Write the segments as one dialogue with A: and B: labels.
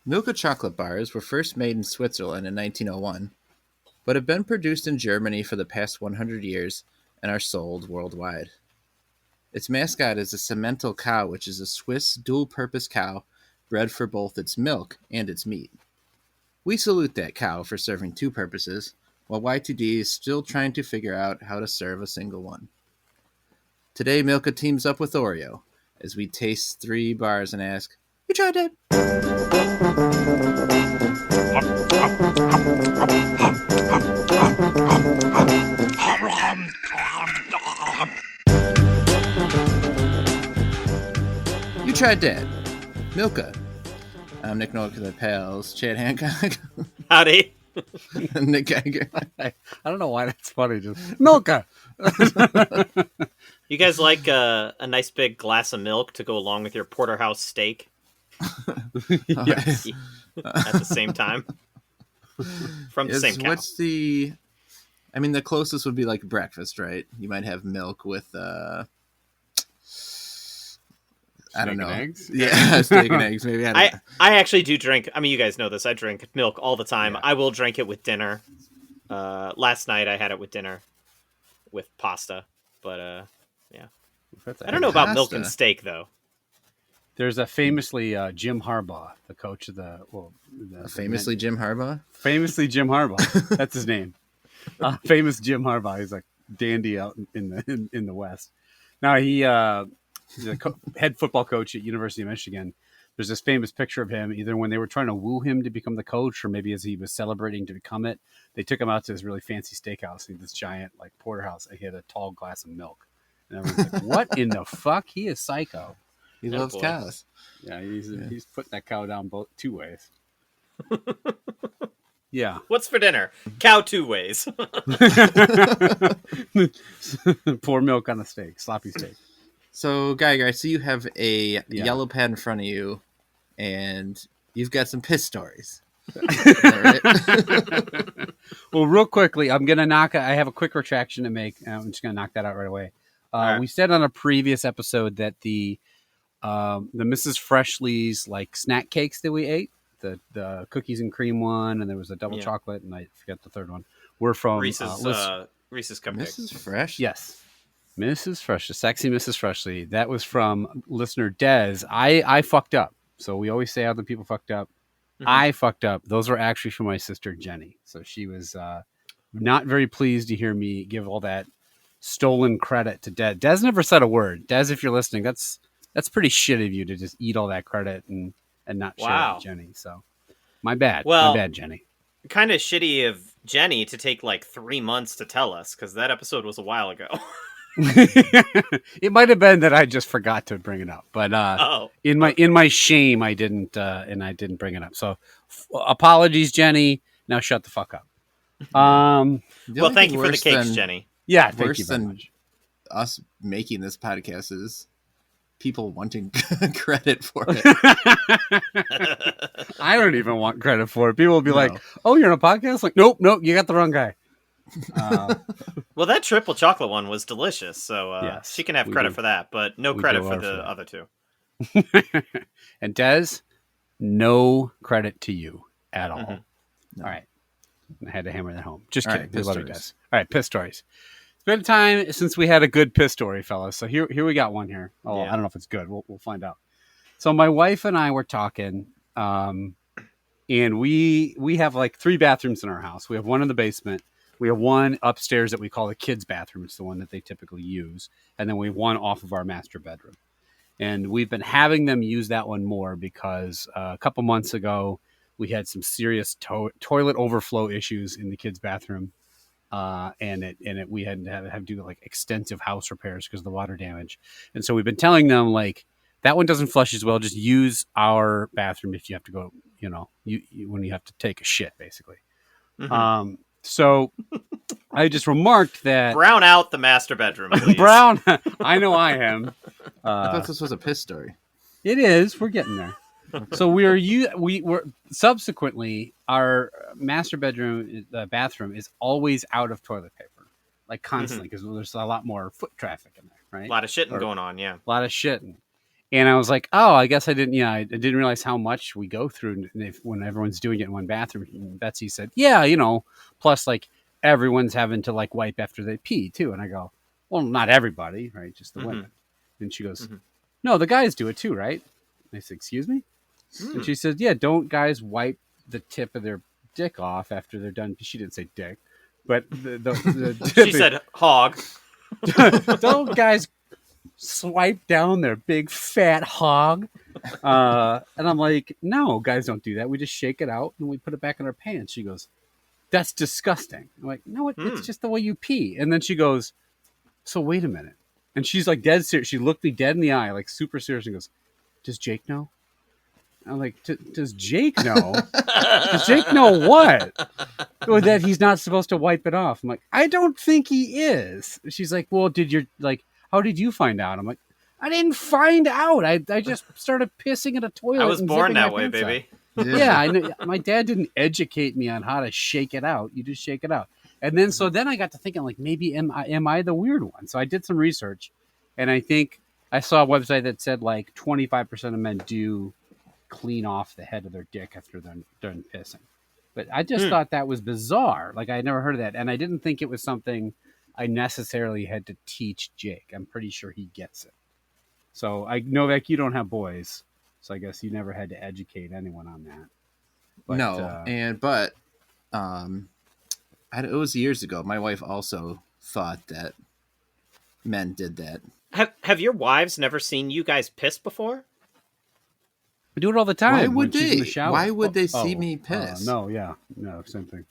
A: Milka chocolate bars were first made in Switzerland in 1901, but have been produced in Germany for the past 100 years and are sold worldwide. Its mascot is a Simmental cow, which is a Swiss dual-purpose cow bred for both its milk and its meat. We salute that cow for serving two purposes, while Y2D is still trying to figure out how to serve a single one. Today, Milka teams up with Oreo as we taste 3 bars and ask, "You tried it?" You tried that. Milka. I'm Nick Nolte, the pals. Chad Hancock.
B: Howdy.
A: Nick Geiger.
C: I don't know why that's funny. Just Milka.
B: You guys like a nice big glass of milk to go along with your porterhouse steak
C: Yes.
B: at the same time? From the same cow.
A: What's the... I mean, the closest would be like breakfast, right? You might have milk with... I don't know.
C: Eggs?
A: Yeah, steak and eggs, maybe.
B: I actually do drink. I mean, you guys know this. I drink milk all the time.
C: Yeah.
B: I will drink it with dinner. Last night I had it with dinner with pasta. But, yeah. I don't know about milk and steak, though.
C: There's a famously Jim Harbaugh, the coach of the...
A: Famously Jim Harbaugh?
C: Famously Jim Harbaugh. That's his name. Famous Jim Harbaugh. He's like dandy out in the West. Now, he's a head football coach at University of Michigan. There's this famous picture of him, either when they were trying to woo him to become the coach or maybe as he was celebrating to become it. They took him out to this really fancy steakhouse. He had this giant like porterhouse. And he had a tall glass of milk. And everyone's like, what in the fuck? He is psycho.
A: He loves cows.
C: Yeah, he's putting that cow down two ways. Yeah.
B: What's for dinner? Cow 2 ways.
C: Pour milk on the steak. Sloppy steak.
A: So, Geiger, I see you have a yellow pad in front of you, and you've got some piss stories. Right?
C: Well, real quickly, I have a quick retraction to make. I'm just going to knock that out right away.
B: Right.
C: We said on a previous episode that the Mrs. Freshly's like snack cakes that we ate, the cookies and cream one, and there was a double chocolate, and I forget the third one, were from
B: Reese's Cupcakes.
A: Mrs. Fresh?
C: Yes. Mrs. Fresh, the sexy Mrs. Freshly. That was from listener Des. I fucked up. So we always say other people fucked up. Mm-hmm. I fucked up. Those were actually from my sister Jenny. So she was not very pleased to hear me give all that stolen credit to Des. Des never said a word. Des, if you're listening, that's pretty shit of you to just eat all that credit and not share it with Jenny. So my bad.
B: Well,
C: my bad, Jenny.
B: Kind of shitty of Jenny to take like 3 months to tell us because that episode was a while ago.
C: It might have been that I just forgot to bring it up, but in my shame, I didn't bring it up. So apologies, Jenny. Now shut the fuck up.
B: Well, thank you for the cakes, Jenny.
C: Yeah, thank
A: worse
C: you very
A: than
C: much.
A: Us making this podcast is people wanting credit for it.
C: I don't even want credit for it. People will be like, "Oh, you're on a podcast?" Like, nope, you got the wrong guy.
B: Well, that triple chocolate one was delicious, so
C: yes,
B: she can have credit for that, but no credit for the other two.
C: And Des, no credit to you at all.
A: No.
C: All right, I had to hammer that home. Just kidding.
A: Right,
C: We love you guys. All right, piss stories. It's been time since we had a good piss story, fellas. So here we got one here. Oh, I don't know if it's good. We'll find out. So my wife and I were talking, and we have like 3 bathrooms in our house. We have one in the basement. We have one upstairs that we call the kids' bathroom. It's the one that they typically use. And then we have one off of our master bedroom. And we've been having them use that one more because a couple months ago, we had some serious toilet overflow issues in the kids' bathroom. We had to have to do like extensive house repairs because of the water damage. And so we've been telling them like, that one doesn't flush as well. Just use our bathroom if you have to go, when you have to take a shit, basically. Mm-hmm. So I just remarked that
B: brown out the master bedroom, please.
C: Brown. I know I am.
A: I thought this was a piss story.
C: It is. We're getting there. So we're subsequently our master bedroom, the bathroom is always out of toilet paper, like constantly because there's a lot more foot traffic in there, right?
B: A lot of shitting going on, yeah.
C: A lot of shitting. And I was like, oh, I guess I didn't. Yeah, I didn't realize how much we go through when everyone's doing it in one bathroom. And Betsy said, yeah, plus like everyone's having to like wipe after they pee too. And I go, well, not everybody, right? Just the women. And she goes, no, the guys do it too, right? And I said, excuse me? And she said, yeah, don't guys wipe the tip of their dick off after they're done? She didn't say dick, but
B: she said hog.
C: Don't guys swipe down their big fat hog? And I'm like, no, guys don't do that. We just shake it out and we put it back in our pants. She goes, that's disgusting. I'm like, no, it's just the way you pee. And then she goes, so wait a minute. And she's like dead serious. She looked me dead in the eye, like super serious, and goes, does Jake know? I'm like, does Jake know? Does Jake know what? Or that he's not supposed to wipe it off? I'm like, I don't think he is. She's like, well, how did you find out? I'm like, I didn't find out. I just started pissing in a toilet.
B: I was born that way, baby.
C: Yeah, I know. My dad didn't educate me on how to shake it out. You just shake it out. And then I got to thinking, like, maybe am I the weird one? So I did some research, and I think I saw a website that said like 25% of men do clean off the head of their dick after they're done pissing. But I just thought that was bizarre. Like, I never heard of that, and I didn't think it was something I necessarily had to teach Jake. I'm pretty sure he gets it. So I know that you don't have boys, so I guess you never had to educate anyone on that. But,
A: no, it was years ago. My wife also thought that men did that.
B: Have your wives never seen you guys piss before?
C: We do it all the time.
A: Why would they?
C: In the shower.
A: Why would they see me piss?
C: No, same thing.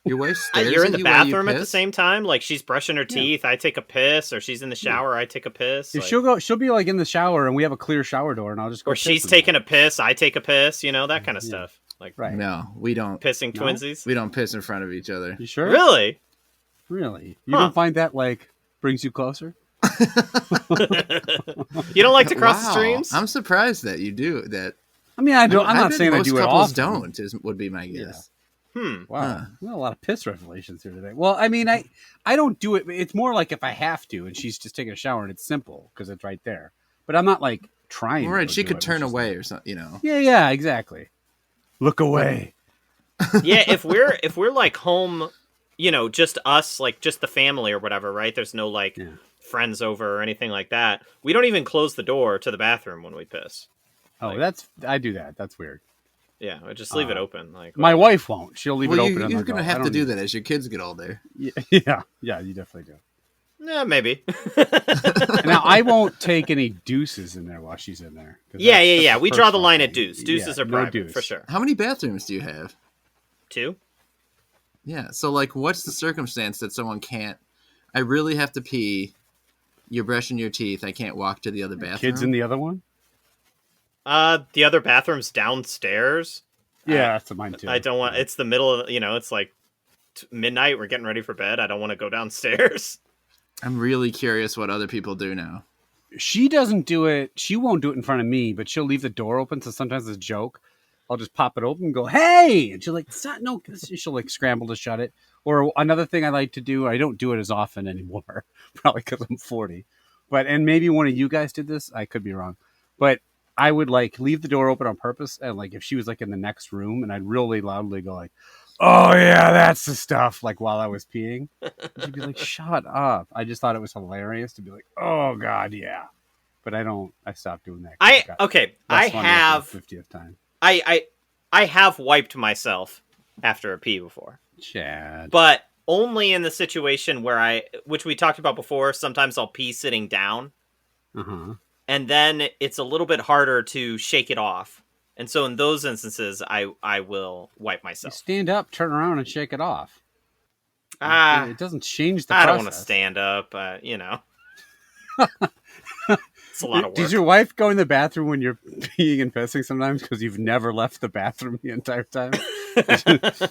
A: Your wife stares
B: You're in
A: at
B: the
A: you while you
B: bathroom at the
A: piss?
B: same time. Like she's brushing her teeth, I take a piss, or she's in the shower, I take a piss.
C: Like, she'll be like in the shower, and we have a clear shower door, and I'll just go.
B: Or she's taking a piss, I take a piss. That kind of stuff. Like
C: right?
A: No, we don't.
B: Pissing twinsies.
A: We don't piss in front of each other.
C: You sure?
B: Really?
C: Really? You don't find that like brings you closer?
B: You don't like to cross the streams?
A: I'm surprised that you do that.
C: I mean, I'm not saying I do it
A: most
C: often.
A: couples don't. Would be my guess.
B: Yeah.
C: Wow. Well, a lot of piss revelations here today. Well, I mean, I don't do it. It's more like if I have to, and she's just taking a shower, and it's simple because it's right there. But I'm not like trying.
A: All right, she could
C: it,
A: turn away
C: like,
A: or something.
C: Yeah, exactly. Look away.
B: Yeah, if we're like home, just us, like just the family or whatever, right? There's no like friends over or anything like that. We don't even close the door to the bathroom when we piss.
C: Oh, I do that. That's weird.
B: Yeah, I just leave it open. Like
C: my wife won't. She'll leave it open.
A: You're gonna have to do that as your kids get older.
C: Yeah, you definitely do.
B: Yeah, maybe.
C: Now I won't take any deuces in there while she's in there.
B: Yeah. We draw the line at deuce. Deuces are private
C: deuce.
B: for sure.
A: How many bathrooms do you have?
B: 2.
A: Yeah. So, like, what's the circumstance that someone can't? I really have to pee. You're brushing your teeth. I can't walk to the other bathroom.
C: Kids in the other one?
B: The other bathroom's downstairs.
C: Yeah, that's mine too.
B: I don't want. It's the middle of. It's like midnight. We're getting ready for bed. I don't want to go downstairs.
A: I'm really curious what other people do now.
C: She doesn't do it. She won't do it in front of me, but she'll leave the door open. So sometimes it's a joke. I'll just pop it open and go, "Hey!" And she'll like, "No." She'll like scramble to shut it. Or another thing I like to do. I don't do it as often anymore, probably because I'm 40. And maybe one of you guys did this. I could be wrong, but I would like leave the door open on purpose. And like if she was like in the next room, and I'd really loudly go like, "Oh yeah, that's the stuff." Like while I was peeing, she'd be like, "Shut up." I just thought it was hilarious to be like, "Oh God, yeah." But I stopped doing that.
B: I have
C: 50th time.
B: I have wiped myself after a pee before.
C: Chad.
B: But only in the situation where which we talked about before, sometimes I'll pee sitting down.
C: Uh-huh.
B: And then it's a little bit harder to shake it off. And so in those instances, I will wipe myself.
C: You stand up, turn around, and shake it off. It doesn't change the process.
B: I don't want to stand up, It's a lot of work.
C: Does your wife go in the bathroom when you're peeing and pissing sometimes because you've never left the bathroom the entire time?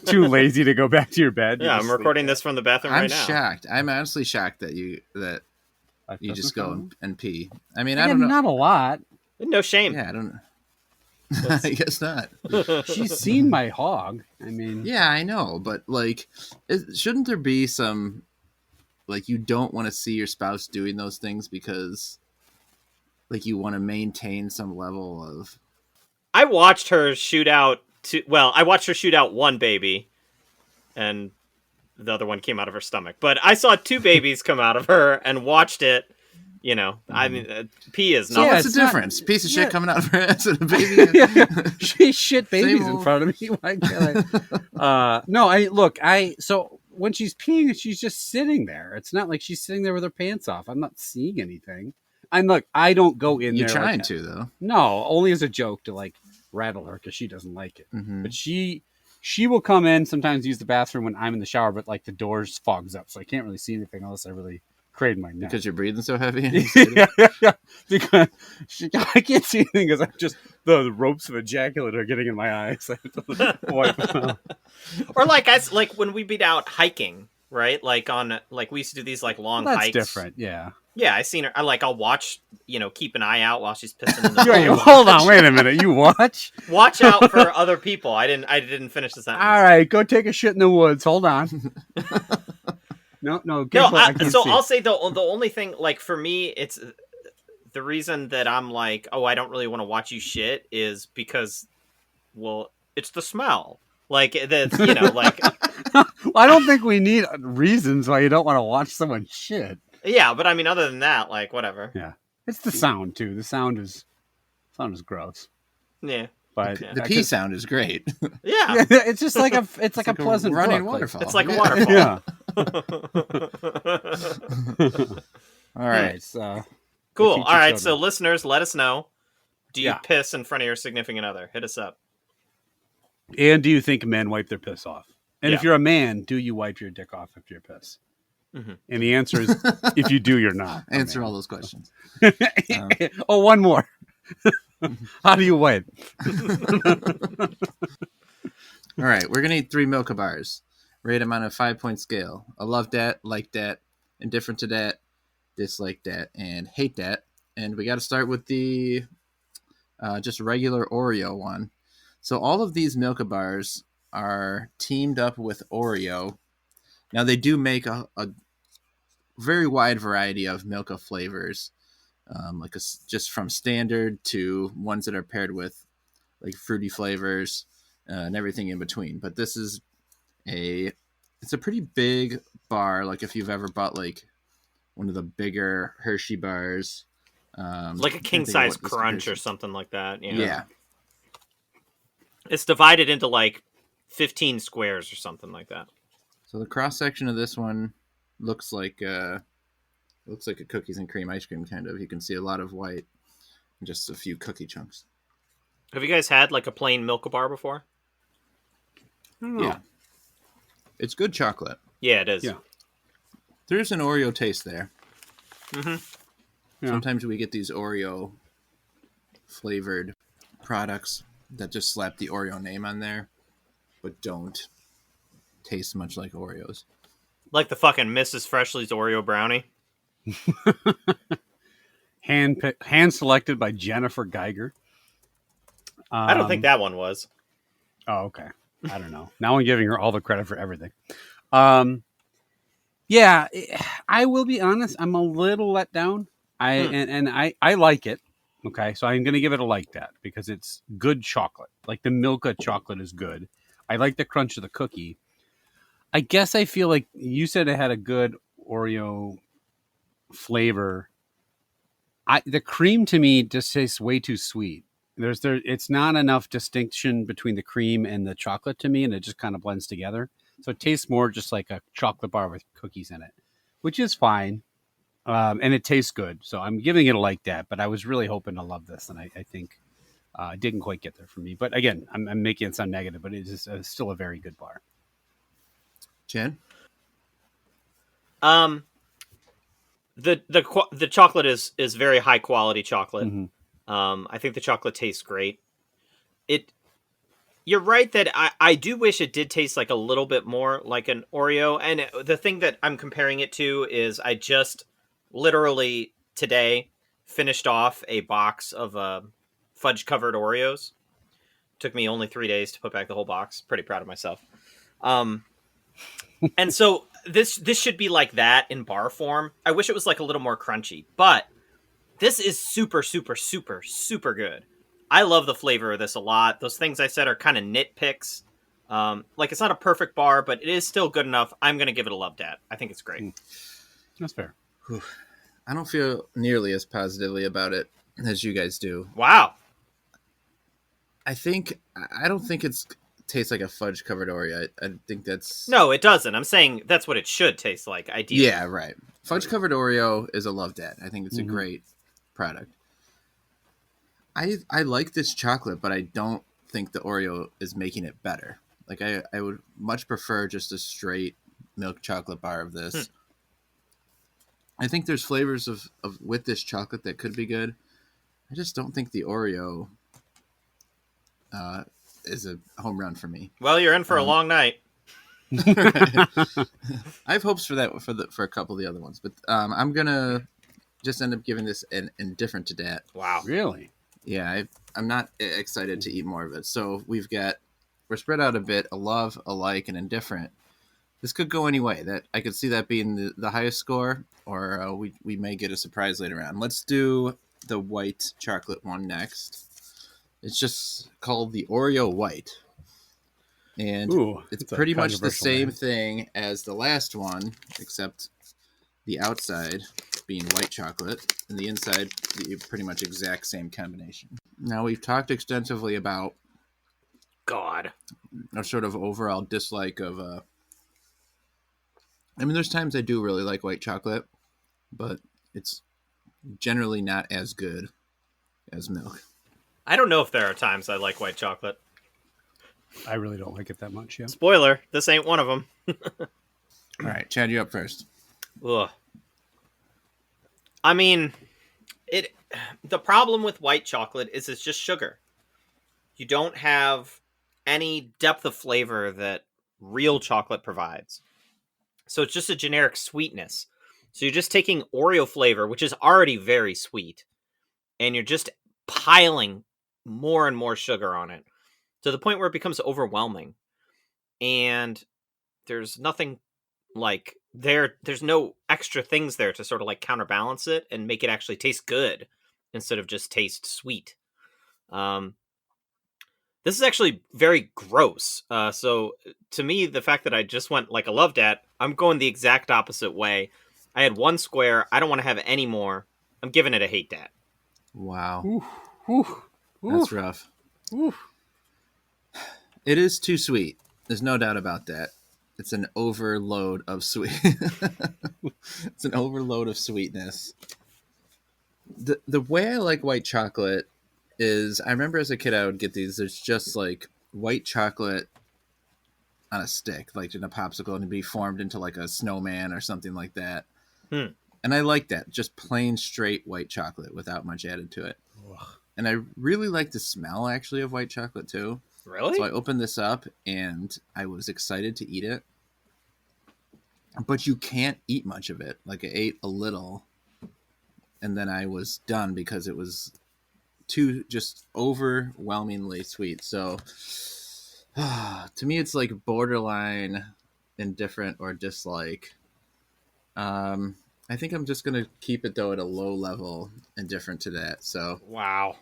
C: Too lazy to go back to your bed?
B: Yeah, I'm recording this from the bathroom right now.
A: I'm shocked. I'm honestly shocked that you just go and pee. I mean, I
C: don't know. Not a lot.
B: No shame.
A: Yeah, I don't. I guess not.
C: She's seen my hog. I mean,
A: yeah, I know, but like, shouldn't there be some, like, you don't want to see your spouse doing those things because, like you want to maintain some level of.
B: I watched her shoot out one baby, and the other one came out of her stomach. But I saw 2 babies come out of her and watched it. You know, I mean, pee is
A: So
B: not.
A: what's the difference? Piece of shit coming out of her ass and a baby.
C: She shit babies in front of me. Why can't I? No, so when she's peeing, she's just sitting there. It's not like she's sitting there with her pants off. I'm not seeing anything. I don't go in there.
A: You're trying to though.
C: No, only as a joke to like rattle her because she doesn't like it.
A: Mm-hmm.
C: But she will come in sometimes, use the bathroom when I'm in the shower, but like the doors fogs up, so I can't really see anything unless I really crane my neck.
A: Because you're breathing so heavy.
C: Yeah. Because I can't see anything because I'm just the ropes of ejaculate are getting in my eyes. I have to wipe.
B: Or like when we be out hiking, right? Like we used to do these like long
C: That's
B: hikes.
C: different, yeah.
B: Yeah, I seen her. I'll watch, keep an eye out while she's pissing in the
C: Wait,
B: pool.
C: hold on, wait a minute. You watch?
B: Watch out for other people. I didn't finish the sentence.
C: All right, go take a shit in the woods. Hold on. No.
B: I'll say the only thing, like for me, it's the reason that I'm like, oh, I don't really want to watch you shit is because, well, it's the smell. Like like.
C: Well, I don't think we need reasons why you don't want to watch someone shit.
B: Yeah, but I mean, other than that, like whatever.
C: Yeah, it's the sound too. The sound is gross.
B: Yeah,
A: but the pee sound is great.
B: Yeah,
C: it's just like a pleasant
A: running
C: brook.
A: waterfall.
B: It's like a waterfall.
C: Yeah.
A: All right.
B: Cool. All right. So listeners, let us know. Do you piss in front of your significant other? Hit us up.
C: And do you think men wipe their piss off? And if you're a man, do you wipe your dick off after your piss? Mm-hmm. And the answer is, if you do, you're not.
A: Answer all those questions.
C: Oh, one more. How do you wipe?
A: All right, we're gonna eat 3 Milka bars. Rate them on a 5-point scale. I love that, like that, indifferent to that, dislike that, and hate that. And we got to start with the just regular Oreo one. So all of these Milka bars are teamed up with Oreo. Now they do make a very wide variety of Milka flavors, just from standard to ones that are paired with like fruity flavors and everything in between. But this is it's a pretty big bar. Like if you've ever bought like one of the bigger Hershey bars,
B: like a king size crunch or something like that.
A: Yeah.
B: It's divided into like 15 squares or something like that.
A: So the cross section of this one looks like a cookies and cream ice cream kind of. You can see a lot of white and just a few cookie chunks.
B: Have you guys had like a plain Milka bar before?
A: Yeah. It's good chocolate.
B: Yeah, it is.
C: Yeah.
A: There's an Oreo taste there.
B: Mm-hmm.
C: Yeah.
A: Sometimes we get these Oreo flavored products that just slap the Oreo name on there, but don't taste much like Oreos.
B: Like the fucking Mrs. Freshley's Oreo brownie.
C: Hand selected by Jennifer Geiger.
B: I don't think that one was.
C: Oh, okay. I don't know. Now I'm giving her all the credit for everything. Yeah, I will be honest. I'm a little let down. I like it. Okay, so I'm going to give it a like that because it's good chocolate. Like the Milka chocolate is good. I like the crunch of the cookie. I guess I feel like you said it had a good Oreo flavor. The cream to me just tastes way too sweet. It's not enough distinction between the cream and the chocolate to me, and it just kind of blends together. So it tastes more just like a chocolate bar with cookies in it, which is fine. And it tastes good. So I'm giving it a like that, but I was really hoping to love this. And I think it didn't quite get there for me. But again, I'm making it sound negative, but it is still a very good bar.
A: Jen?
B: The chocolate is very high quality chocolate.
C: Mm-hmm.
B: I think the chocolate tastes great. You're right that I do wish it did taste like a little bit more like an Oreo. And the thing that I'm comparing it to is I just literally today finished off a box of fudge covered Oreos. Took me only 3 days to put back the whole box. Pretty proud of myself. And so this should be like that in bar form. I wish it was like a little more crunchy, but This is super, super, super, super good. I love the flavor of this a lot. Those things I said are kind of nitpicks. Like, it's not a perfect bar, but it is still good enough. I'm going to give it a love dat. I think it's great.
C: That's fair.
A: Whew. I don't feel nearly as positively about it as you guys do.
B: Wow.
A: I don't think it tastes like a fudge covered Oreo. I think that's...
B: No, it doesn't. I'm saying that's what it should taste like, ideally.
A: Yeah, right. Fudge covered Oreo is a love dat. I think it's a great product. I like this chocolate, but I don't think the Oreo is making it better. Like, I would much prefer just a straight milk chocolate bar of this. I think there's flavors of with this chocolate that could be good. I just don't think the Oreo is a home run for me.
B: Well, you're in for a long night.
A: I have hopes for that for a couple of the other ones, but I'm gonna just end up giving this an indifferent to dat.
B: Wow,
C: really?
A: Yeah, I'm not excited to eat more of it. So we're spread out a bit: a love, a like, and indifferent. This could go any way. That I could see that being the highest score, or we may get a surprise later on. Let's do the white chocolate one next. It's just called the Oreo White. And it's pretty much the same thing as the last one, except the outside being white chocolate and the inside the pretty much exact same combination. Now, we've talked extensively about
B: God,
A: a sort of overall dislike of I mean, there's times I do really like white chocolate, but it's generally not as good as milk.
B: I don't know if there are times I like white chocolate.
C: I really don't like it that much, yeah.
B: Spoiler, this ain't one of them.
A: All right, Chad, you up first.
B: Ugh. I mean, the problem with white chocolate is it's just sugar. You don't have any depth of flavor that real chocolate provides. So it's just a generic sweetness. So you're just taking Oreo flavor, which is already very sweet, and you're just piling more and more sugar on it to the point where it becomes overwhelming. And there's nothing like there's no extra things there to sort of like counterbalance it and make it actually taste good instead of just taste sweet. This is actually very gross. So to me, the fact that I just went like a love dat, I'm going the exact opposite way. I had one square. I don't want to have any more. I'm giving it a hate dat.
A: Wow.
C: Oof, oof,
A: That's rough.
C: oof.
A: It is too sweet. There's no doubt about that. It's an overload of sweet. It's an overload of sweetness. The way I like white chocolate is, I remember as a kid I would get these. There's just like white chocolate on a stick, like in a popsicle, and it'd be formed into like a snowman or something like that. And I like that, just plain straight white chocolate without much added to it.
C: Ugh.
A: And I really like the smell actually of white chocolate too.
B: Really?
A: So I opened this up and I was excited to eat it. But you can't eat much of it. Like, I ate a little and then I was done because it was too just overwhelmingly sweet. So to me, it's like borderline indifferent or dislike. I think I'm just going to keep it, though, at a low level indifferent to that. So
B: Wow.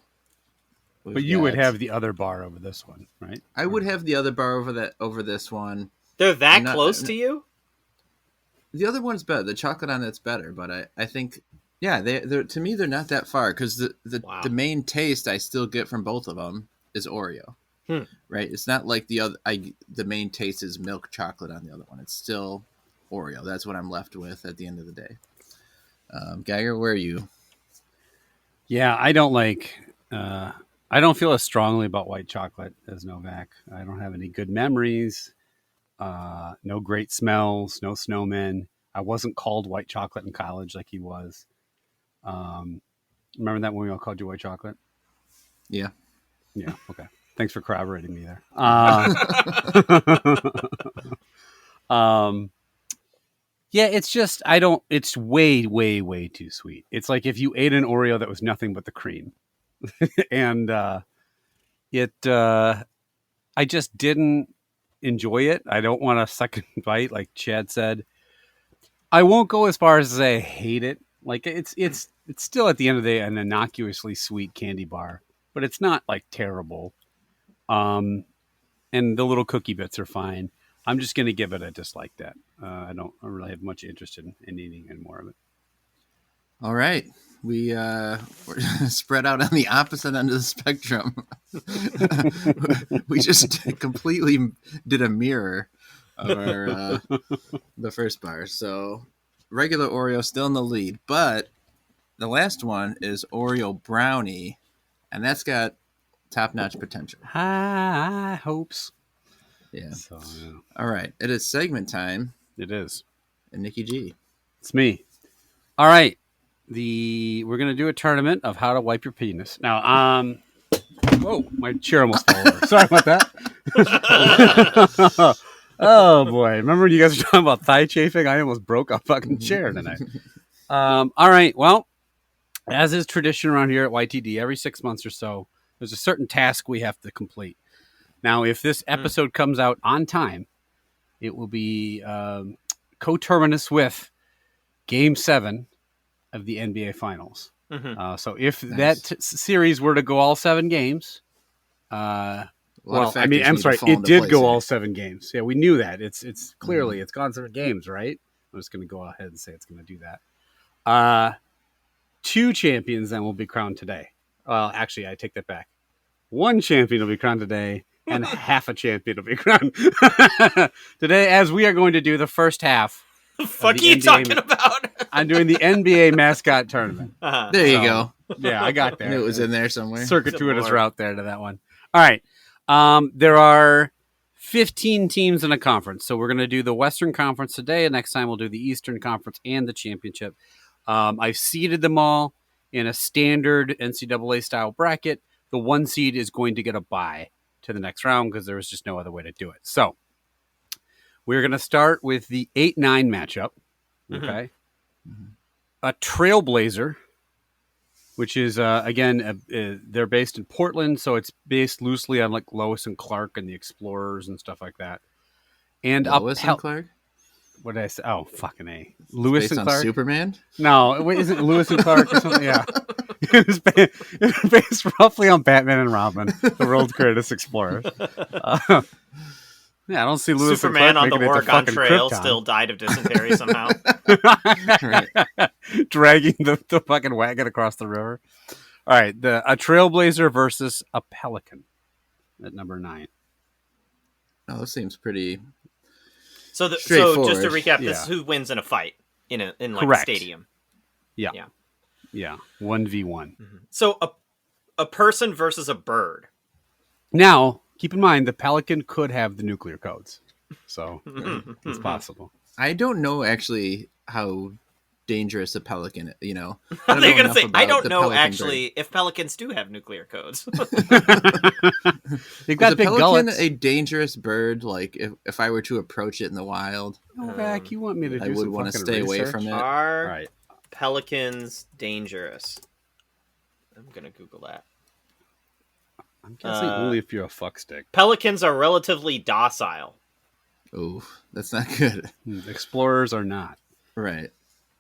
C: But you would have the other bar over this one, right?
A: I would have the other bar over this one.
B: They're that close to you?
A: The other one's better. The chocolate on that's better, but I think, yeah, they're to me they're not that far because the main taste I still get from both of them is Oreo, right? It's not like the main taste is milk chocolate on the other one. It's still Oreo. That's what I'm left with at the end of the day. Geiger, where are you?
C: Yeah, I don't like. I don't feel as strongly about white chocolate as Novak. I don't have any good memories. No great smells. No snowmen. I wasn't called white chocolate in college like he was. Remember that when we all called you white chocolate?
A: Yeah.
C: Yeah. Okay. Thanks for corroborating me there. Yeah, it's just, it's way, way, way too sweet. It's like if you ate an Oreo that was nothing but the cream. And I just didn't enjoy it. I don't want a second bite, like Chad said. I won't go as far as to say I hate it. Like, it's It's still at the end of the day an innocuously sweet candy bar, but it's not like terrible. And the little cookie bits are fine. I'm just going to give it a dislike that. I don't really have much interest in eating any more of it.
A: All right. We're spread out on the opposite end of the spectrum. We just completely did a mirror of our the first bar. So regular Oreo still in the lead, but the last one is Oreo Brownie, and that's got top-notch potential.
C: High hopes.
A: Yeah.
C: So, yeah.
A: All right. It is segment time.
C: It is.
A: And Nikki G.
C: It's me. All right. We're gonna do a tournament of how to wipe your penis. Now, whoa, my chair almost fell over. Sorry about that. Oh boy. Remember when you guys were talking about thigh chafing? I almost broke a fucking chair tonight. All right. Well, as is tradition around here at YTD, every 6 months or so, there's a certain task we have to complete. Now, if this episode comes out on time, it will be coterminous with Game 7 of the NBA Finals.
B: Mm-hmm.
C: So if that series were to go all 7 games, I'm sorry, it did go all 7 games. Yeah, we knew that. It's clearly it's gone 7 games, right? I'm just going to go ahead and say it's going to do that. 2 champions then will be crowned today. Well, actually, I take that back. 1 champion will be crowned today, and half a champion will be crowned today, as we are going to do the first half.
B: The fuck are you talking about?
C: I'm doing the NBA Mascot Tournament.
A: There you go.
C: Yeah, I got there.
A: I knew it was in there somewhere.
C: Circuitous route there to that one. All right. There are 15 teams in a conference. So we're going to do the Western Conference today, and next time we'll do the Eastern Conference and the championship. I've seeded them all in a standard NCAA-style bracket. The 1 seed is going to get a bye to the next round because there was just no other way to do it. So we're going to start with the 8-9 matchup. Okay. Mm-hmm. A Trailblazer, which is, again, they're based in Portland, so it's based loosely on like Lois and Clark and the Explorers and stuff like that. And
A: Lois and Clark?
C: What did I say? Oh, fucking A. Lewis
A: based
C: and
A: on
C: Clark?
A: Superman?
C: No, isn't it Lewis and Clark or something? Yeah. It was based roughly on Batman and Robin, the world's greatest explorers. Yeah, I don't see Lewis
B: Superman
C: and Clark
B: on the Oregon Trail
C: Krypton.
B: still died of dysentery somehow.
C: Dragging the fucking wagon across the river. All right, a Trailblazer versus a Pelican at number 9.
B: Oh,
A: this seems pretty
B: so
A: straightforward.
B: Just to recap, this is who wins in a fight in like
C: Correct.
B: a stadium.
C: Yeah. 1v1.
B: Mm-hmm. So a person versus a bird.
C: Now, keep in mind the Pelican could have the nuclear codes, so it's possible.
A: I don't know actually how dangerous a pelican.
B: They're gonna say I don't know actually if pelicans do have nuclear codes.
C: They've got big
A: pelican
C: gullets.
A: A dangerous bird. Like if I were to approach it in the wild,
C: Novak, you want me to do
A: I would
C: some
A: want to
C: fucking
A: stay
C: research?
A: away from it.
B: Are
C: All right.
B: pelicans dangerous? I'm gonna Google that.
C: I'm guessing only if you're a fuckstick.
B: Pelicans are relatively docile.
A: Oh, that's not good.
C: Explorers are not.
A: Right.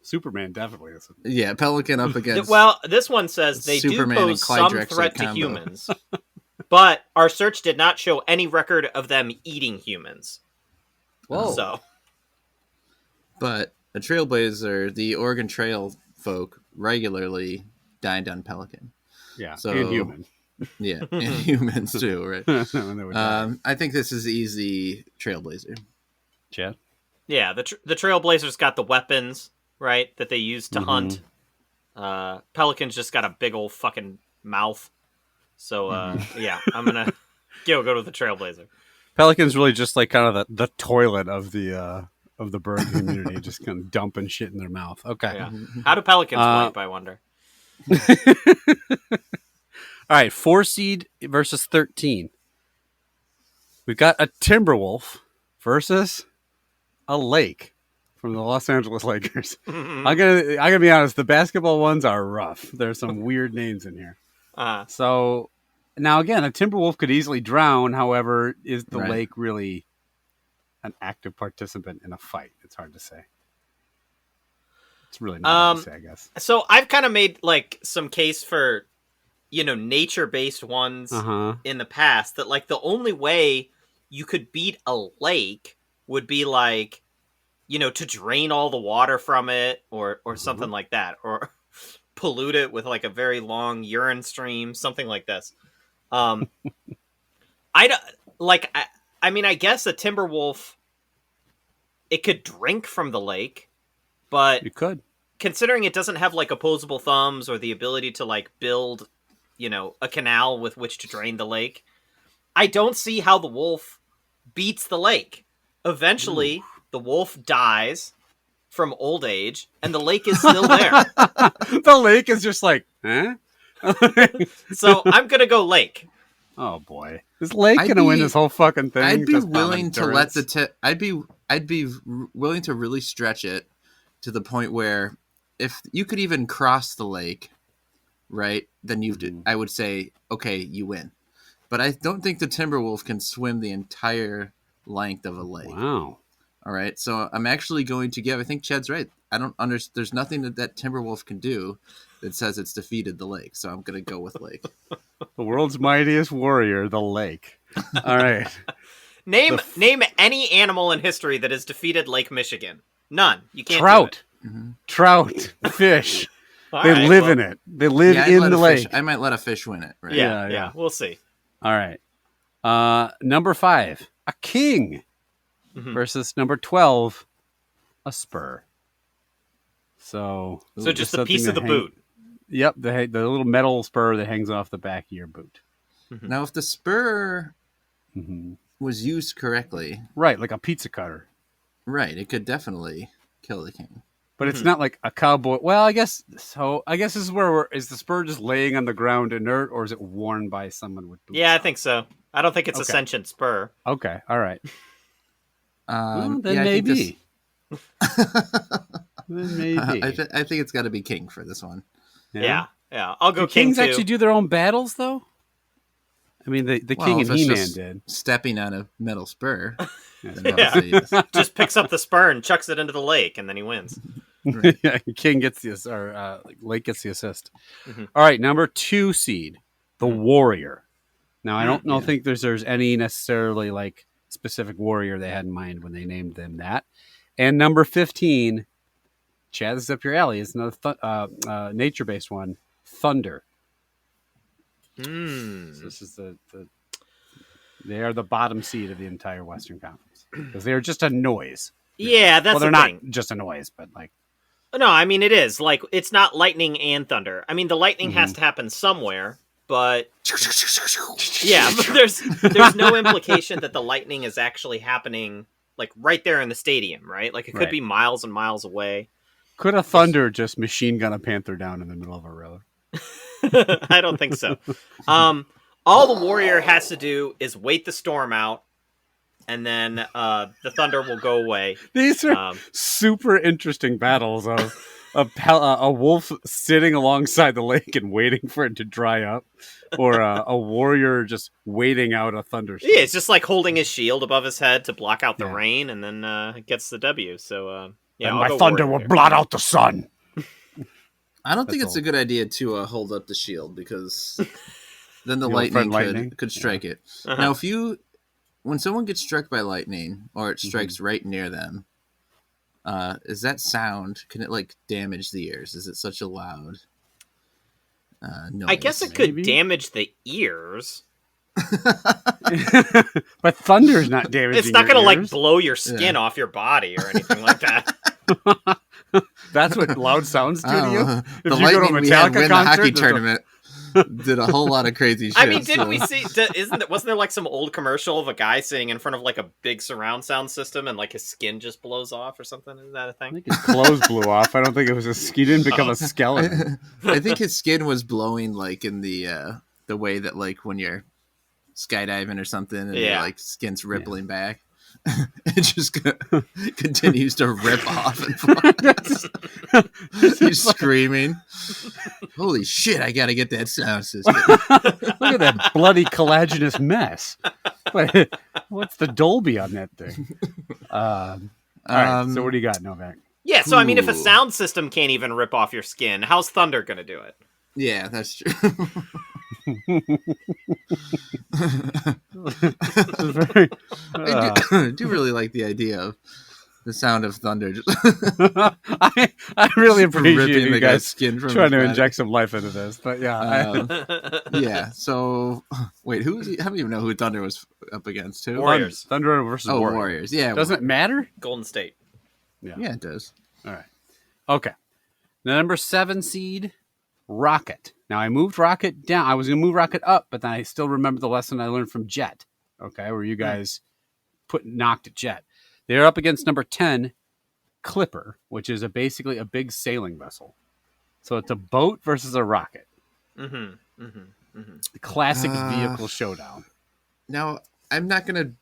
C: Superman definitely is.
A: Yeah, pelican up against.
B: Well, this one says they
A: Superman
B: do
A: and
B: pose
A: Clyde
B: some
A: Drexler
B: threat to
A: combo.
B: humans, but our search did not show any record of them eating humans.
C: Whoa.
B: So,
A: but a Trailblazer, the Oregon Trail folk regularly dined on pelican.
C: Yeah,
A: so,
C: and human.
A: Yeah, and humans too, right? I think this is easy Trailblazer.
C: Chad?
B: Yeah, the Trailblazers got the weapons, right, that they use to hunt. Pelicans just got a big old fucking mouth. So, yeah, I'm going to go with the Trailblazer.
C: Pelican's really just like kind of the toilet of the bird community, just kind of dumping shit in their mouth. Okay.
B: Yeah. How do pelicans wipe, I wonder?
C: All right, 4 seed versus 13. We've got a Timberwolf versus a Lake from the Los Angeles Lakers. I'm gonna be honest. The basketball ones are rough. There's some weird names in here. So now again, a Timberwolf could easily drown. However, is the Lake really an active participant in a fight? It's hard to say. It's really not what to say, I guess.
B: So I've kind of made like some case for, nature-based ones in the past that like the only way you could beat a lake would be like, to drain all the water from it or something like that, or pollute it with like a very long urine stream, something like this. I mean, I guess a timber wolf, it could drink from the lake, but
C: You could.
B: considering it doesn't have like opposable thumbs or the ability to like build, a canal with which to drain the lake, I don't see how the wolf beats the lake. Eventually, the wolf dies from old age, and the lake is still there.
C: The lake is just like, eh?
B: So I'm gonna go lake.
C: Oh boy, is lake gonna win this whole fucking thing?
A: I'd be
C: just on
A: willing to let
C: endurance?
A: I'd be willing to really stretch it to the point where if you could even cross the lake, right? Then I would say, okay, you win. But I don't think the Timberwolf can swim the entire length of a lake.
C: Wow.
A: All right, so I'm actually going to give. I think Chad's right. I don't understand. There's nothing that Timberwolf can do that says it's defeated the lake. So I'm going to go with lake.
C: The world's mightiest warrior, the lake. All right.
B: Name any animal in history that has defeated Lake Michigan. None. You can't.
C: Trout.
B: Do it.
C: Trout. Fish.
B: All
C: They
B: right,
C: live
B: well,
C: in it. They live
A: Yeah,
C: in the lake.
A: I might let a fish win it. Right?
B: Yeah. We'll see.
C: All right. Number 5, a king versus number 12, a spur. So
B: just a piece of the boot.
C: Yep, the little metal spur that hangs off the back of your boot.
A: Now, if the spur was used correctly,
C: Right, like a pizza cutter.
A: right, it could definitely kill the king.
C: But it's not like a cowboy. Well, I guess so. I guess this is where is the spur just laying on the ground inert, or is it worn by someone with boots?
B: Yeah, I think so. I don't think it's a
C: Okay.
B: sentient spur.
C: Okay, all right. Then
A: yeah,
C: maybe. Then maybe.
A: I think it's got to be king for this one.
B: Yeah. I'll go
C: Do
B: king
C: kings
B: too.
C: actually do their own battles, though? I mean, the king
A: if
C: and
A: it's
C: He-Man
A: just
C: did.
A: Stepping on a metal spur. then
B: Yeah.
A: obviously yes.
B: Just picks up the spur and chucks it into the lake, and then he wins.
A: Right.
C: Yeah, king gets the or Lake gets the assist.
B: Mhm.
C: All right, number 2 seed, the Warrior. Now, I don't
A: Yeah.
C: think there's any necessarily like specific warrior they had in mind when they named them that. And number 15, Chad, this is up your alley. It's another nature-based one, Thunder. So this is they are the bottom seed of the entire Western Conference because they are just a noise.
B: Yeah, that's
C: Well, they're
B: the thing.
C: not just a noise, but like
B: No, I mean it is like it's not lightning and thunder. I mean the lightning has to happen somewhere, but yeah, but there's no implication that the lightning is actually happening like right there in the stadium, right? Like it could
C: Right.
B: be miles and miles away.
C: could a Thunder just machine gun a panther down in the middle of a road?
B: I don't think so. All the warrior has to do is wait the storm out, and then the thunder will go away.
C: These are super interesting battles of a wolf sitting alongside the lake and waiting for it to dry up, or a warrior just waiting out a thunderstorm.
B: Yeah, it's just like holding his shield above his head to block out the
C: Yeah.
B: rain, and then gets the W. So yeah,
C: and
B: I'll
C: my
B: go
C: thunder
B: warrior
C: will
B: here.
C: blot out the sun.
A: I don't think
C: That's
A: it's a good idea to hold up the shield because then the
C: You'll
A: lightning
C: friend lightning?
A: could strike it.
B: Uh-huh.
A: Now, when someone gets struck by lightning or it strikes right near them, is that sound? Can it like damage the ears? Is it such a loud noise?
B: I guess it
C: Maybe.
B: could damage the ears.
C: But thunder is not damaging.
B: It's not
C: your
B: gonna like
C: ears.
B: blow your skin off your body or anything like that.
C: That's what loud sounds do to you.
A: The
C: If you go to a
A: lightning we had
C: Metallica
A: win the
C: concert,
A: hockey
C: there's a-
A: tournament did a whole lot of crazy shit.
B: I mean, didn't we see? Wasn't there like some old commercial of a guy sitting in front of like a big surround sound system and like his skin just blows off or something? Is that a
C: I
B: thing?
C: think his clothes blew off. I don't think it was he didn't become a skeleton.
A: I think his skin was blowing like in the way that like when you're skydiving or something and your
B: Yeah.
A: like skin's rippling back. It just continues to rip off and fly. He's screaming. Holy shit, I gotta get that sound system.
C: Look at that bloody collagenous mess. What's the Dolby on that thing? All right, so what do you got, Novak?
B: Yeah, so I mean, if a
A: Ooh.
B: sound system can't even rip off your skin, how's thunder gonna do it?
A: Yeah, that's true.
C: Very,
A: I do really like the idea of the sound of thunder just
C: I really appreciate
A: ripping
C: you
A: the guy's
C: guys
A: skin from
C: trying
A: his
C: to
A: body.
C: inject some life into this, but
A: Yeah. So wait, who is he? I don't even know who Thunder was up against. Who?
B: Warriors.
C: Thunder versus
A: Oh,
C: Warriors.
A: Warriors. Yeah.
C: Doesn't it matter?
B: Golden State.
A: Yeah, it does.
C: All right. Okay. The number 7 seed, Rocket. Now I moved Rocket down. I was going to move Rocket up, but then I still remember the lesson I learned from Jet. Okay, where you guys knocked at Jet. They're up against number 10, Clipper, which is basically a big sailing vessel. So it's a boat versus a rocket.
B: Mm-hmm. Mm-hmm. Mm-hmm.
C: The classic vehicle showdown.
A: Now, I'm not going to...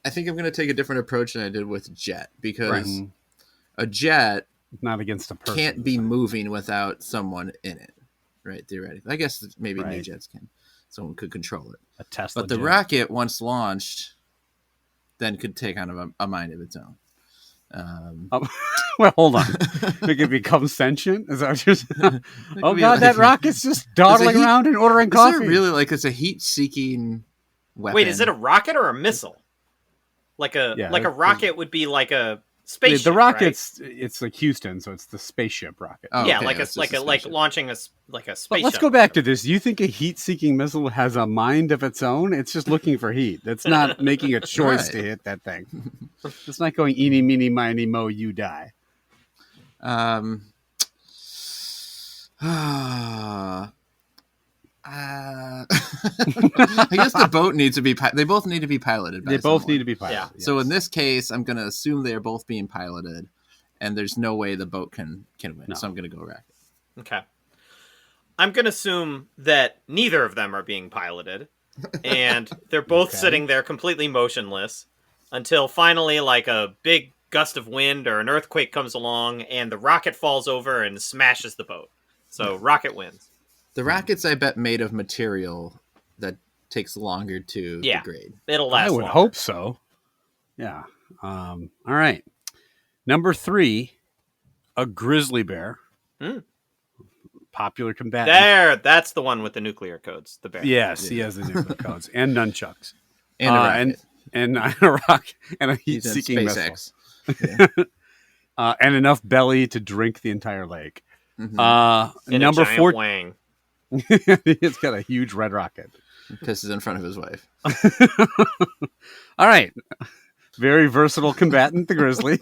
A: I think I'm going to take a different approach than I did with Jet, because a jet
C: not against a person.
A: Can't be moving without someone in it, right? Theoretically. I guess maybe new
C: Right.
A: jets can. Someone could control it.
C: A Tesla
A: But the
C: jet.
A: rocket, once launched, then could take on a mind of its own.
C: Well, hold on. It could become sentient? Is that what you're saying? Oh,
A: be
C: God,
A: like-
C: that rocket's just dawdling
A: heat-
C: around and ordering
A: Is there
C: coffee.
A: really it's a heat-seeking weapon?
B: Wait, is it a rocket or a missile? Like a rocket would be like a spaceship.
C: The
B: right?
C: rocket's it's like Houston, so it's the spaceship rocket.
A: Oh,
B: yeah,
A: okay,
B: like
A: that's
B: a
A: just a
B: like
A: spaceship.
B: launching a space.
C: But let's go back to this. You think a heat-seeking missile has a mind of its own? It's just looking for heat. It's not making a choice
A: Right.
C: to hit that thing. It's not going eeny, meeny, miny, mo, you die.
A: I guess the boat needs to be. They both need to be piloted. By
C: They both
A: someone.
C: need to be piloted.
B: Yeah.
C: yes.
A: So in this case, I'm going to assume they are both being piloted, and there's no way the boat can win.
C: No.
A: So I'm going to go rocket.
B: Okay. I'm going to assume that neither of them are being piloted, and they're both
C: Okay.
B: sitting there completely motionless until finally, like, a big gust of wind or an earthquake comes along, and the rocket falls over and smashes the boat. So rocket wins.
A: The rocket's, I bet, made of material that takes longer to
B: Yeah.
A: degrade.
B: It'll last
C: I would
B: longer.
C: hope so. Yeah. All right. Number 3, a grizzly bear.
B: Hmm.
C: Popular combatant.
B: There, that's the one with the nuclear codes, the bear.
C: Yes, he has the nuclear codes and nunchucks.
A: And a rocket.
C: and a rock and a
A: He's in
C: heat-seeking missile.
A: SpaceX.
C: And enough belly to drink the entire lake.
A: Mhm.
B: In
C: Number
B: a giant
C: 4,
B: wang.
C: he's got a huge red rocket.
A: Pisses in front of his wife.
C: All right. Very versatile combatant, the grizzly.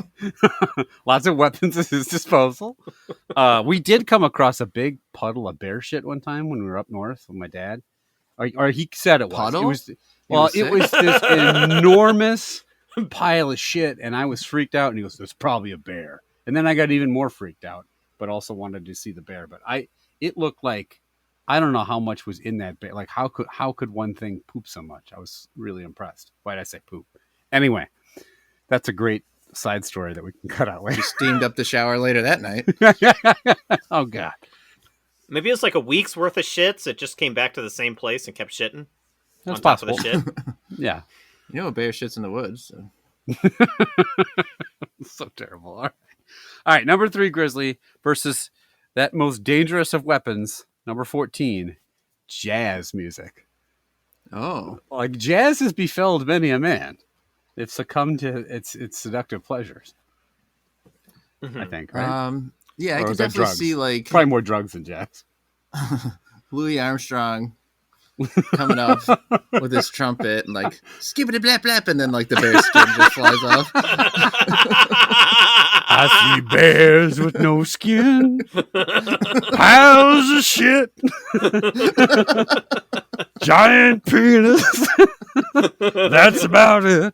C: Lots of weapons at his disposal. We did come across a big puddle of bear shit one time when we were up north with my dad. Or he said it was.
A: Puddle?
C: It was
A: He
C: well,
A: was
C: it
A: sick?
C: was this enormous pile of shit, and I was freaked out. And he goes, "There's probably a bear." And then I got even more freaked out, but also wanted to see the bear. But it looked like I don't know how much was in that bear. Like how could one thing poop so much? I was really impressed. Why did I say poop? Anyway, that's a great side story that we can cut out later.
A: He steamed up the shower later that night.
C: Oh God.
B: Maybe it's like a week's worth of shits. It just came back to the same place and kept shitting
C: That's
B: on top
C: possible.
B: of the shit.
C: Yeah.
A: You know, a bear shits in the woods. So.
C: So terrible. All right. Number 3, grizzly versus that most dangerous of weapons. Number 14, jazz music.
A: Oh.
C: Like jazz has befelled many a man. They've succumbed to its seductive pleasures. I think, right?
A: Yeah, I
C: Or
A: could
C: was that
A: definitely
C: drugs?
A: see like
C: Probably more drugs than jazz.
A: Louis Armstrong coming up with his trumpet and like skippity blap blap, and then like the bear's skin just flies off.
C: I see bears with no skin, piles of shit, giant penis. That's about it.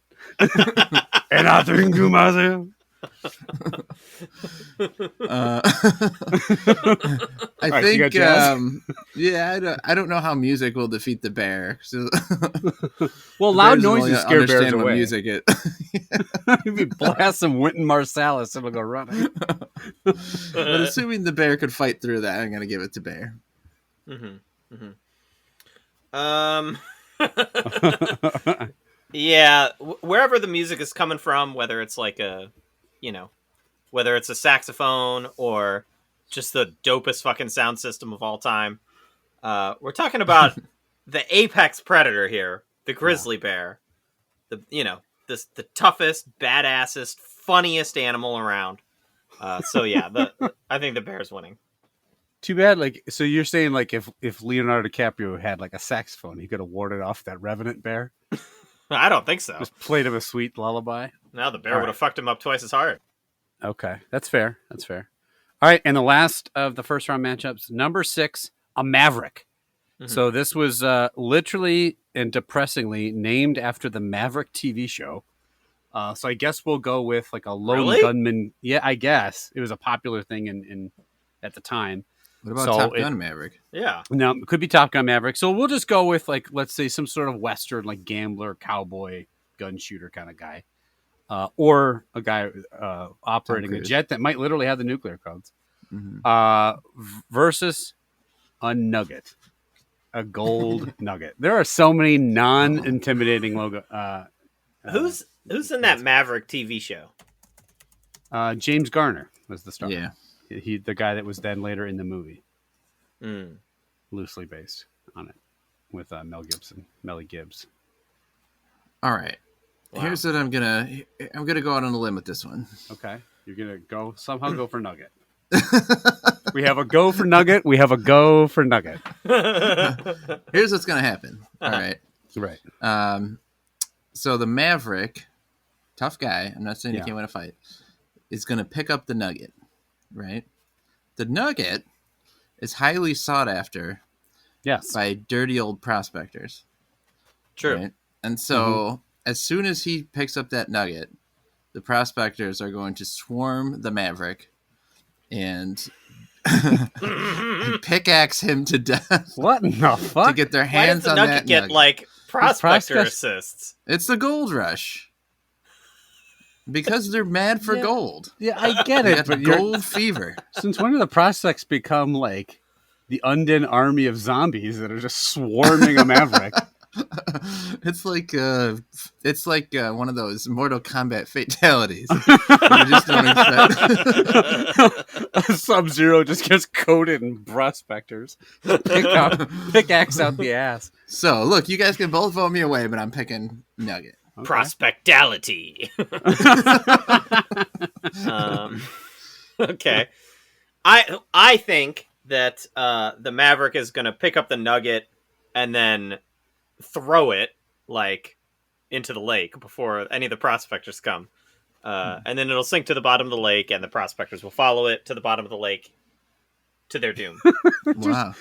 C: And I think to myself,
A: I
C: right, so you
A: think,
C: got jazz?
A: yeah, I don't know how music will defeat the bear. So,
C: well,
A: the
C: loud
A: bears will only
C: noises scare bears
A: understand what
C: away.
A: music it.
C: If you blast some Wynton Marsalis, it'll go running.
A: But assuming the bear could fight through that, I'm gonna give it to bear.
B: Yeah, wherever the music is coming from, whether it's like a, whether it's a saxophone or just the dopest fucking sound system of all time. We're talking about the apex predator here, the grizzly bear. The toughest, badassest, funniest animal around. So yeah, I think the bear's winning.
C: Too bad. Like, so you're saying like if Leonardo DiCaprio had like a saxophone, he could have warded off that revenant bear.
B: I don't think so.
C: Just played him a sweet lullaby.
B: No, the bear would have fucked him up twice as hard.
C: Okay, that's fair. That's fair. All right, and the last of the first round matchups, number 6, a Maverick. Mm-hmm. So this was literally and depressingly named after the Maverick TV show. So I guess we'll go with like a lone gunman. Yeah, I guess it was a popular thing in at the time.
A: What about Top Gun Maverick?
B: Yeah.
C: No, it could be Top Gun Maverick. So we'll just go with like, let's say some sort of Western, like gambler, cowboy, gun shooter kind of guy. Or a guy operating a jet that might literally have the nuclear codes. Mm-hmm. Versus a nugget. A gold nugget. There are so many non-intimidating logo.
B: Who's in that Maverick TV show?
C: James Garner was the star.
A: Yeah.
C: He the guy that was then later in the movie. Loosely based on it with Melly Gibbs.
A: All right. Wow. Here's what I'm gonna go out on a limb with this one.
C: Okay. You're gonna go for nugget. We have a go for nugget. We have a go for nugget.
A: Here's what's gonna happen. All right.
C: Right.
A: So the Maverick, tough guy, I'm not saying he can't win a fight, is gonna pick up the nugget. Right? The nugget is highly sought after by dirty old prospectors.
B: True.
A: Right? And so as soon as he picks up that nugget, the prospectors are going to swarm the Maverick and pickaxe him to death.
C: What in the fuck?
A: To get their hands on that nugget.
B: Get like prospector assists?
A: It's the gold rush. Because they're mad for gold.
C: Yeah, I get it.
A: But gold fever.
C: Since when do the prospects become like the undone army of zombies that are just swarming a Maverick?
A: It's like one of those Mortal Kombat fatalities. You just don't expect.
C: Sub-Zero just gets coated in prospectors. Pickaxe out the ass.
A: So, look, you guys can both vote me away, but I'm picking Nugget.
B: Okay. Prospectality. Okay. I think that the Maverick is going to pick up the nugget and then throw it like into the lake before any of the prospectors come. And then it'll sink to the bottom of the lake and the prospectors will follow it to the bottom of the lake to their doom.
A: Wow.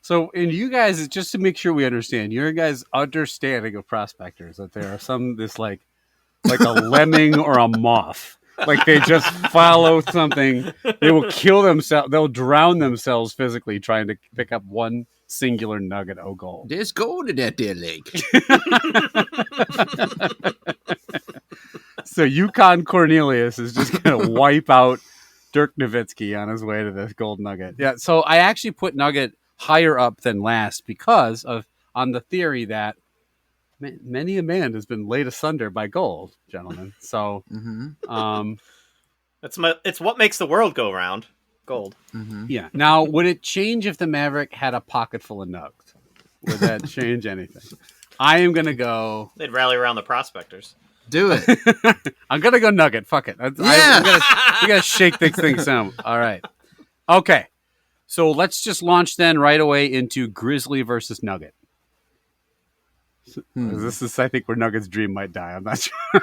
C: So, and you guys, just to make sure we understand, your guys' understanding of prospectors, that there are some, this like a lemming or a moth. Like they just follow something. They will kill themselves. They'll drown themselves physically trying to pick up one singular nugget of gold.
A: There's gold in that there lake.
C: So Yukon Cornelius is just going to wipe out Dirk Nowitzki on his way to this gold nugget. Yeah, so I actually put Nugget higher up than last because of on the theory that many a man has been laid asunder by gold, gentlemen. So
B: it's what makes the world go round. Gold.
C: Yeah. Now, would it change if the Maverick had a pocket full of nugs? Would that change anything? I am gonna go.
B: They'd rally around the prospectors.
A: Do it.
C: I'm gonna go Nugget. Fuck it. We gotta shake these things down. All right. Okay. So let's just launch then right away into Grizzly versus Nugget. This is, I think, where Nugget's dream might die. I'm not sure.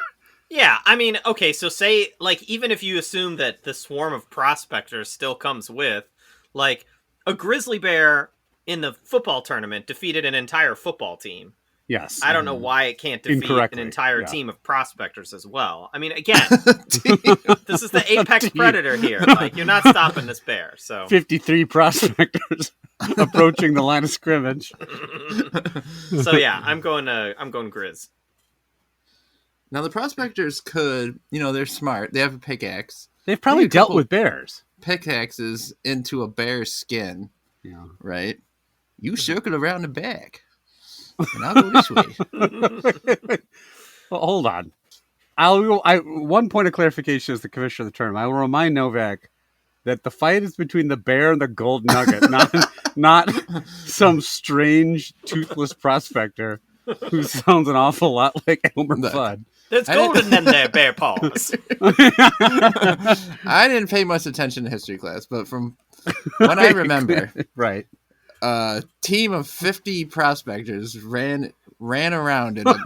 B: Yeah, I mean, okay, so say, like, even if you assume that the swarm of prospectors still comes with, like, a grizzly bear in the football tournament defeated an entire football team.
C: Yes.
B: I don't know why it can't defeat an entire team of prospectors as well. I mean, again, this is the apex predator here. Like, you're not stopping this bear, so.
C: 53 prospectors approaching the line of scrimmage.
B: So, yeah, I'm going Grizz.
A: Now, the prospectors could, they're smart. They have a pickaxe.
C: They've probably dealt with bears.
A: Pickaxes into a bear's skin. Yeah. Right? You circle around the back. And I'll go this way.
C: Well, hold on. One point of clarification as the commissioner of the tournament. I will remind Novak that the fight is between the bear and the gold nugget, not some strange toothless prospector who sounds an awful lot like Elmer Fudd.
B: There's gold in them there bear paws.
A: I didn't pay much attention to history class, but from what I remember,
C: right,
A: a team of 50 prospectors ran around in a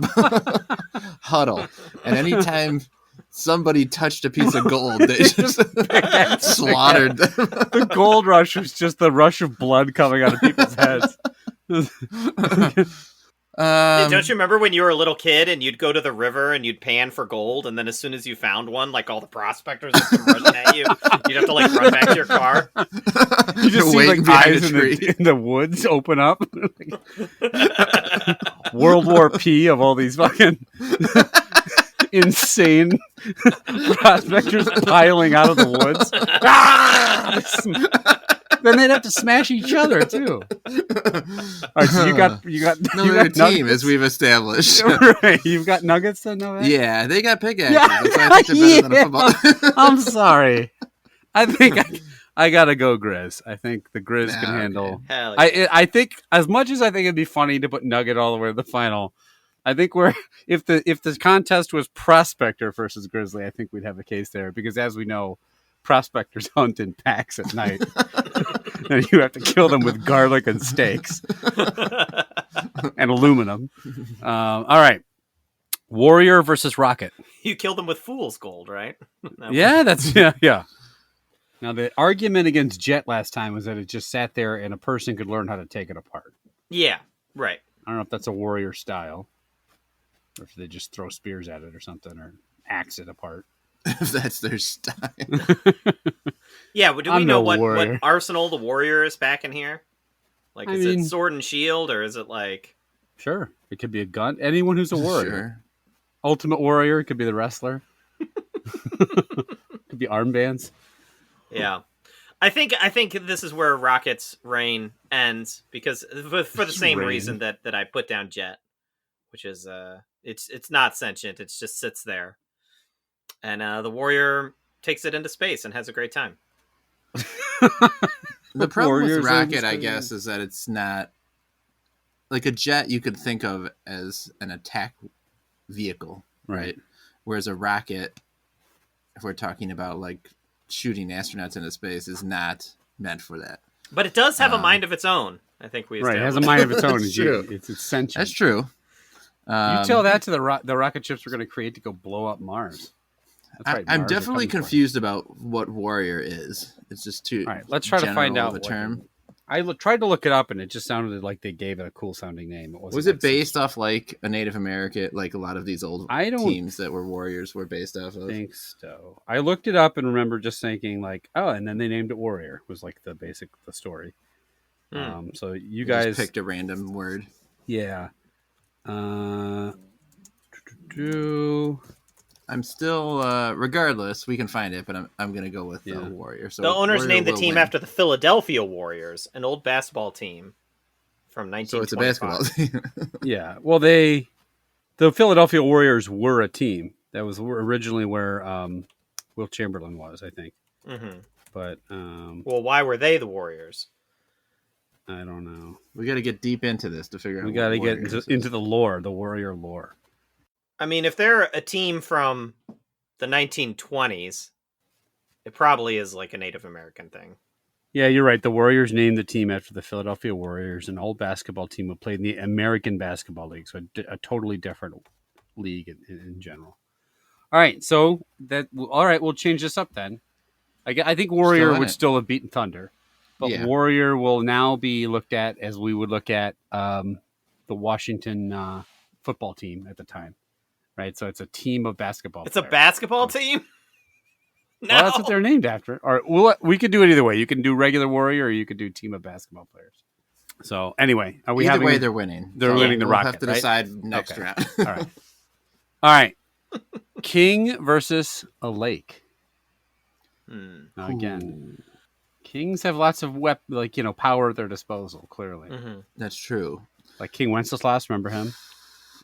A: huddle, and anytime somebody touched a piece of gold, they just slaughtered them.
C: The gold rush was just the rush of blood coming out of people's heads.
B: Don't you remember when you were a little kid and you'd go to the river and you'd pan for gold, and then as soon as you found one, like all the prospectors would come rushing at you, you'd have to like run back to your car.
C: You just see like eyes in the woods open up. World War P of all these fucking insane prospectors piling out of the woods. Then they'd have to smash each other too. All right, so you got
A: another team as we've established.
C: Right, you've got nuggets then, no?
A: Yeah, they got pickaxes. That's why I think they're better than a football.
C: I'm sorry. I think I gotta go Grizz. I think the Grizz can handle.
B: Hell yeah.
C: I think as much as I think it'd be funny to put Nugget all the way to the final, I think if the contest was Prospector versus Grizzly, I think we'd have a case there because as we know, prospectors hunt in packs at night. And you have to kill them with garlic and steaks and aluminum. All right. Warrior versus Rocket.
B: You kill them with fool's gold, right?
C: Yeah. Now, the argument against Jet last time was that it just sat there and a person could learn how to take it apart.
B: Yeah, right.
C: I don't know if that's a warrior style or if they just throw spears at it or something or axe it apart.
A: If that's their style.
B: Yeah, but do we know what arsenal the warrior is back in here? Like, is it sword and shield, or is it like...
C: Sure, it could be a gun. Anyone who's a warrior.
A: Sure.
C: Ultimate warrior, it could be the wrestler. Could be armbands.
B: Yeah. I think this is where Rocket's reign ends, because for the same reason that I put down Jet, which is, it's not sentient, it just sits there. And the warrior takes it into space and has a great time.
A: The problem with Rocket, I guess, is that it's not like a jet you could think of as an attack vehicle, right? Whereas a rocket, if we're talking about like shooting astronauts into space, is not meant for that.
B: But it does have a mind of its own. I think we established.
C: It has a mind of its own.
A: It's
C: sentient.
A: That's true.
C: You tell that to the rocket ships we're going to create to go blow up Mars. That's right,
A: I'm definitely confused about what warrior is. It's just too.
C: All right, let's try to find out
A: a term.
C: I tried to look it up, and it just sounded like they gave it a cool sounding name.
A: Was it based off like a Native American, like a lot of these old teams that were warriors were based off of?
C: I think so. I looked it up and remember just thinking like, oh, and then they named it Warrior. Was like the story. So you guys
A: just picked a random word.
C: Yeah.
A: I'm still, regardless, we can find it, but I'm going to go with the Warrior. So
B: the owners
A: Warrior
B: named the team
A: win.
B: after the Philadelphia Warriors, an old basketball team from 1925.
A: So it's a basketball team.
C: Yeah. Well, the Philadelphia Warriors were a team. That was originally where Wilt Chamberlain was, I think.
B: Mm-hmm.
C: But
B: well, why were they the Warriors?
C: I don't know.
A: We got to get deep into this to figure out.
C: We got to get into the lore, the Warrior lore.
B: I mean, if they're a team from the 1920s, it probably is like a Native American thing.
C: Yeah, you're right. The Warriors named the team after the Philadelphia Warriors, an old basketball team who played in the American Basketball League, so a totally different league in general. All right, we'll change this up then. I think Warrior would still have beaten Thunder, but Warrior will now be looked at as we would look at the Washington football team at the time. Right, so it's a team of basketball.
B: It's a basketball team. No,
C: well, that's what they're named after. All right, we could do it either way. You can do regular Warrior, or you could do team of basketball players. So anyway, are we
A: either way they're winning.
C: They're winning the Rocket.
A: We'll have to decide next round.
C: All right. King versus a lake. Now again, kings have lots of power at their disposal. Clearly,
A: That's true.
C: Like King Wenceslas, remember him?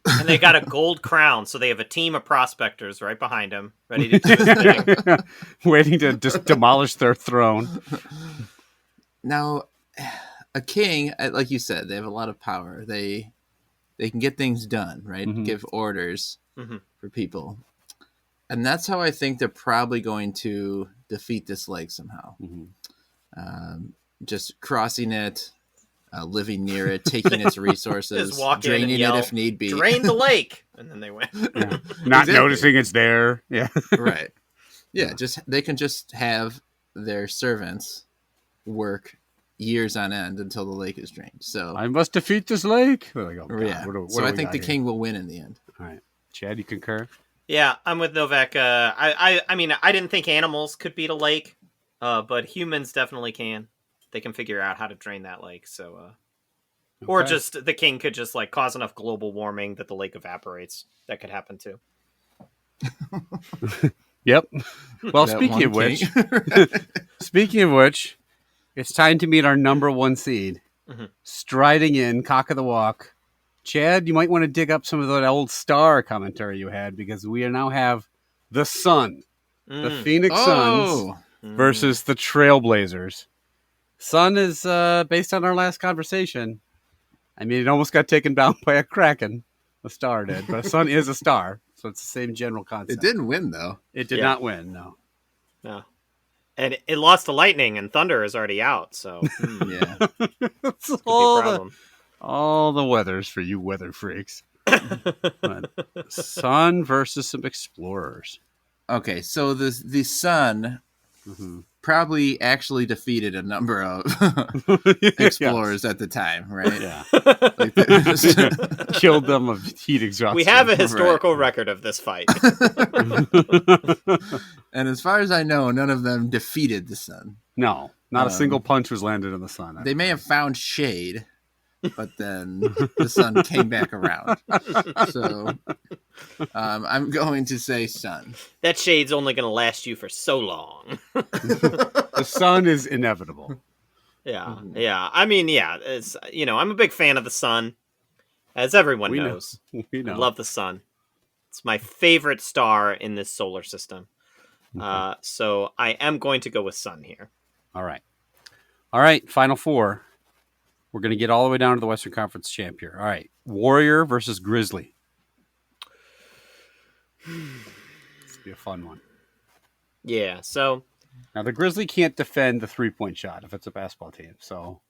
B: And they got a gold crown, so they have a team of prospectors right behind him, ready to do his thing.
C: Waiting to just demolish their throne.
A: Now, a king, like you said, they have a lot of power. They can get things done, right?
C: Mhm.
A: Give orders
B: Mm-hmm.
A: for people. And that's how I think they're probably going to defeat this lake somehow.
C: Mm-hmm.
A: Just crossing it, living near it, taking its resources,
B: Just walk in and
A: draining
B: yell,
A: it if need be.
B: Drain the lake! And then they win.
C: Yeah. Not
A: Exactly.
C: noticing it's there. Yeah.
A: Right. Yeah,
C: Yeah.
A: they can just have their servants work years on end until the lake is drained. So
C: I must defeat this lake. They're like, oh, God,
A: yeah.
C: what
A: So
C: do
A: I
C: we
A: think
C: got
A: the
C: here?
A: king will win in the end.
C: All right. Chad, you concur?
B: Yeah, I'm with Novak. I mean, I didn't think animals could beat a lake, but humans definitely can. They can figure out how to drain that lake. So, or
C: Okay.
B: just the king could just like cause enough global warming that the lake evaporates. That could happen too.
C: Yep. Well,
A: That
C: speaking
A: one
C: of which,
A: king.
C: speaking of which, it's time to meet our number one seed.
B: Mhm.
C: Striding in, cock of the walk. Chad, you might want to dig up some of that old star commentary you had because we now have the Sun, the
B: Mm.
C: Phoenix Suns
A: Oh,
C: versus the Trailblazers. Sun is based on our last conversation. I mean, it almost got taken down by a Kraken. The star did, but a Sun is a star, so it's the same general concept.
A: it didn't win though.
C: It did
B: Yeah.
C: not win. No.
B: No. And it lost to lightning, and thunder is already out. So
A: Yeah.
C: It's
B: could be a
C: all
B: problem.
C: all the weathers for you weather freaks. But Sun versus some explorers.
A: Okay, so the Sun
C: Mm-hmm.
A: probably actually defeated a number of explorers at the time, right?
C: Yeah.
A: Like
C: Killed them of heat exhaustion.
B: We have a historical record of this fight.
A: And as far as I know, none of them defeated the Sun.
C: No, not a single punch was landed in the Sun.
A: They may have found shade, but then the Sun came back around. So I'm going to say Sun.
B: That shade's only going to last you for so long.
C: The Sun is inevitable.
B: Yeah, yeah. I mean, yeah. It's I'm a big fan of the sun, as everyone
C: We know.
B: knows.
C: We know.
B: I love the sun. It's my favorite star in this solar system.
C: Okay.
B: So I am going to go with sun here.
C: All right. All right. Final four. We're going to get all the way down to the Western Conference champ here. All right. Warrior versus Grizzly. This will be a fun one.
B: Yeah. So
C: Now, the Grizzly can't defend the three-point shot if it's a basketball team. So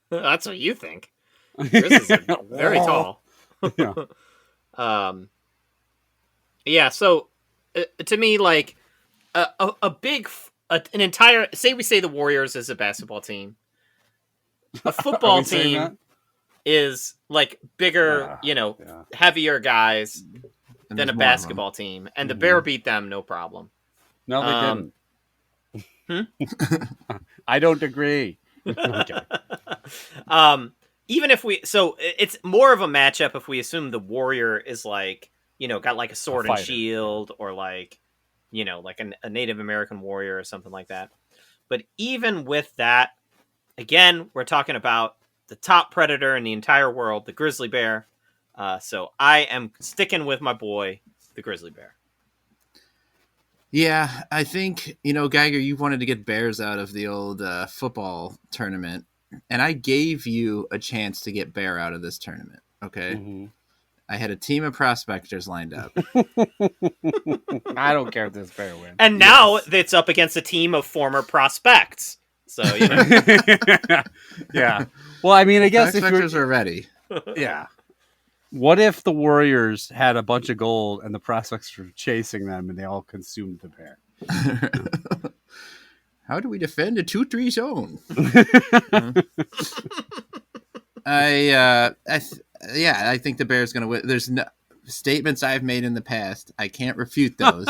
B: that's what you think. Grizzlies are very tall.
C: Yeah.
B: Yeah. So to me, like a big, an entire. Say we say the Warriors is a basketball team. A
C: Are
B: football
C: we saying
B: team
C: that?
B: is like bigger,
C: Yeah.
B: heavier guys
A: And
B: than
A: there's
B: a
A: more of
B: basketball team, and the
C: Mhm.
B: Bear beat them, no problem.
C: No, they didn't. I don't agree. Okay.
B: Even if it's more of a matchup if we assume the Warrior is like, got like a sword and
C: fighter.
B: shield, or like, like a Native American warrior or something like that. But even with that, again, we're talking about the top predator in the entire world, the grizzly bear. So I am sticking with my boy, the grizzly bear.
A: Yeah, I think, Geiger, you wanted to get Bears out of the old football tournament, and I gave you a chance to get Bear out of this tournament, okay?
C: Mhm.
A: I had a team of prospectors lined up.
C: I don't care if this Bear wins.
B: And now it's up against a team of former prospects. So,
C: Yeah. Well, I mean, I guess if
A: Prospectors
C: you're,
A: are ready.
C: yeah. What if the Warriors had a bunch of gold and the prospects were chasing them and they all consumed the Bear?
A: How do we defend a 2-3 zone? I think the Bears going to win. There's no statements I've made in the past. I can't refute those.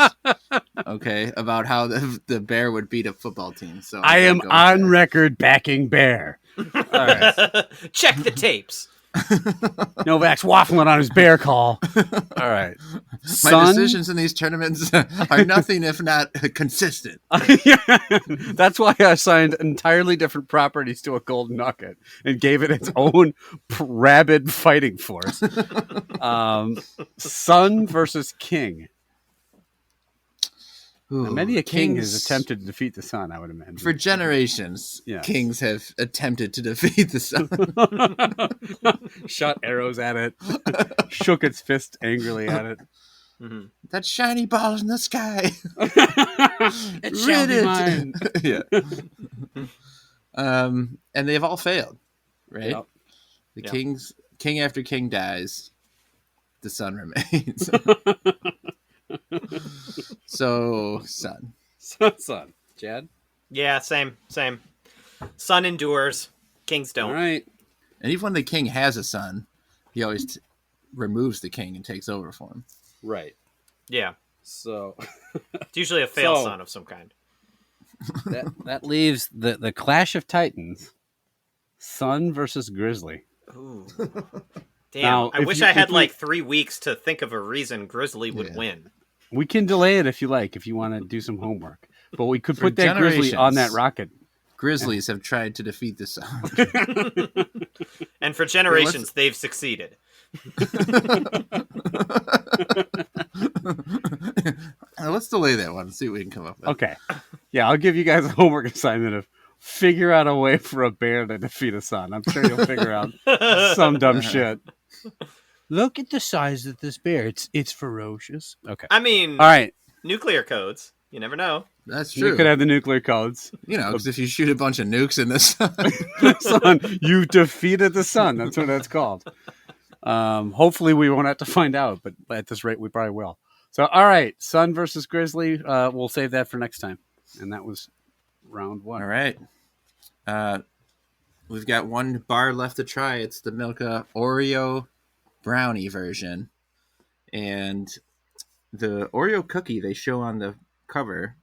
A: Okay, about how the Bear would beat a football team. So
C: I am
A: I'm gonna go with
C: on
A: Bear.
C: record backing Bear. All right.
B: check the tapes.
C: Novak's waffling on his bear call. All right.
A: My decisions in these tournaments are nothing if not consistent.
C: That's why I assigned entirely different properties to a golden nugget and gave it its own rabid fighting force. Sun versus king.
A: Ooh,
C: now, many a king has attempted to defeat the sun, I would imagine.
A: For generations, kings have attempted to defeat the sun.
C: Shot arrows at it, shook its fist angrily at it.
A: Mm-hmm. That shiny ball in the sky.
C: It shall be mine.
A: And they've all failed, right?
C: Yep.
A: The king after king dies, the sun remains. So, sun.
C: Sun. Chad?
B: Yeah, same. Sun endures. Kings don't.
C: All right.
A: And even when the king has a son, he always removes the king and takes over for him.
C: Right.
B: Yeah.
C: So
B: it's usually a fail son of some kind.
C: That leaves the Clash of Titans, Sun versus Grizzly.
B: Ooh. Damn.
C: Now,
B: I wish I had 3 weeks to think of a reason Grizzly would win.
C: We can delay it if you like, if you want to do some homework. But we could put that Grizzly on that rocket.
A: Grizzlies have tried to defeat the sun.
B: And for generations, they've succeeded.
A: Let's delay that one and see what we can come up with.
C: Okay. Yeah, I'll give you guys a homework assignment of figure out a way for a bear to defeat a sun. I'm sure you'll figure out some dumb shit. Look at the size of this bear. It's ferocious. Okay.
B: I mean,
C: all right.
B: Nuclear codes. You never know.
A: That's true.
C: You could have the nuclear codes.
A: Because if you shoot a bunch of nukes in the
C: sun, you defeated the sun. That's what that's called. Hopefully we won't have to find out, but at this rate we probably will. So, all right, Sun versus Grizzly. We'll save that for next time. And that was round 1.
A: All right. We've got one bar left to try. It's the Milka Oreo Brownie version. And the Oreo cookie they show on the cover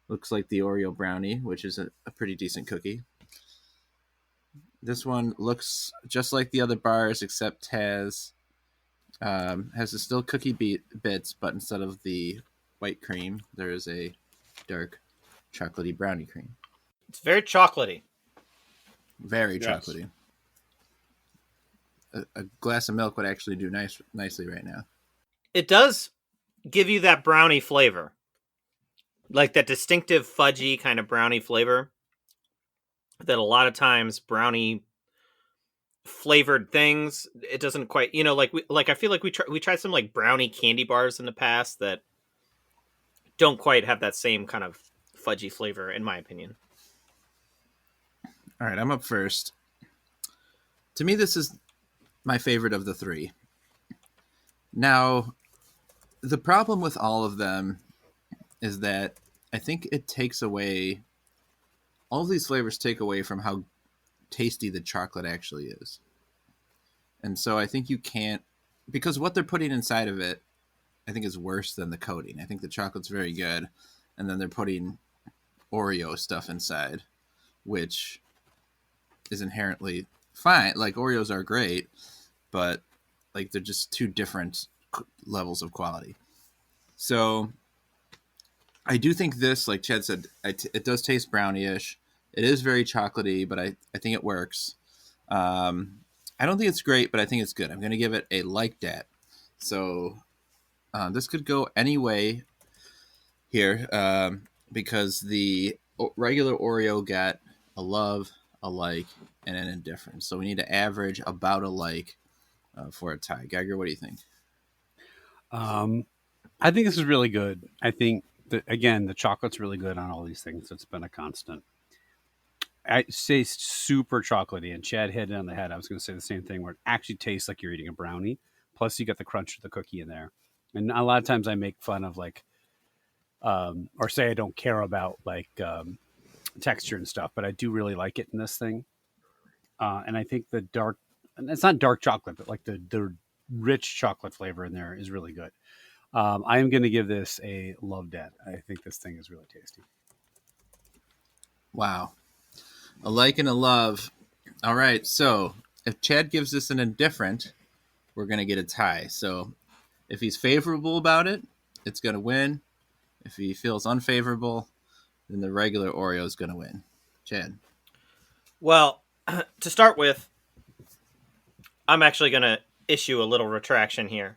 A: looks like the Oreo Brownie, which is a pretty decent cookie. This one looks just like the other bars, except has the still cookie bits, but instead of the white cream, there is a dark chocolatey brownie cream.
B: It's very chocolatey.
A: Very chocolatey. A glass of milk would actually do nicely right now.
B: It does give you that brownie flavor. Like that distinctive fudgy kind of brownie flavor that a lot of times brownie flavored things, it doesn't quite, I feel like we tried some like brownie candy bars in the past that don't quite have that same kind of fudgy flavor, in my opinion.
A: All right, I'm up first. To me, this is my favorite of the 3. Now, the problem with all of them is that I think it takes away, all of these flavors take away from how tasty the chocolate actually is. And so I think you can't, because what they're putting inside of it, I think is worse than the coating. I think the chocolate's very good, and then they're putting Oreo stuff inside, which is inherently fine. Like, Oreos are great, but like they're just 2 different levels of quality. So I do think this, like Chad said, it does taste brownie-ish. It is very chocolatey, but I think it works. I don't think it's great, but I think it's good. I'm going to give it a like that. So this could go any way here because the regular Oreo got a love, a like, and an indifference. So we need to average about a like for a tie. Geiger, what do you think?
C: I think this is really good. I think that, again, the chocolate's really good on all these things. It's been a constant. I say super chocolatey, and Chad hit it on the head. I was going to say the same thing, where it actually tastes like you're eating a brownie. Plus, you got the crunch of the cookie in there. And a lot of times I make fun of or say I don't care about texture and stuff, but I do really like it in this thing. And I think the dark, and it's not dark chocolate, but like the rich chocolate flavor in there is really good. I am going to give this a love that. I think this thing is really tasty.
A: Wow. A like and a love. All right. So if Chad gives this an indifferent, we're going to get a tie. So if he's favorable about it, it's going to win. If he feels unfavorable, then the regular Oreo is going to win. Chad.
B: Well, to start with, I'm actually going to issue a little retraction here.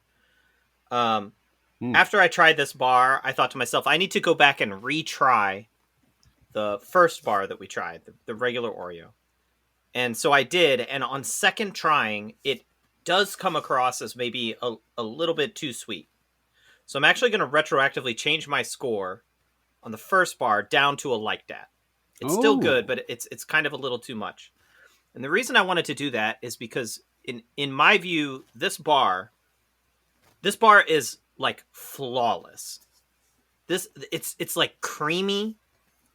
B: After I tried this bar, I thought to myself, I need to go back and retry the first bar that we tried, the regular Oreo. And so I did, and on second trying, it does come across as maybe a little bit too sweet. So I'm actually going to retroactively change my score on the first bar down to a like that. It's still good, but it's kind of a little too much. And the reason I wanted to do that is because in my view, this bar is like flawless. It's like creamy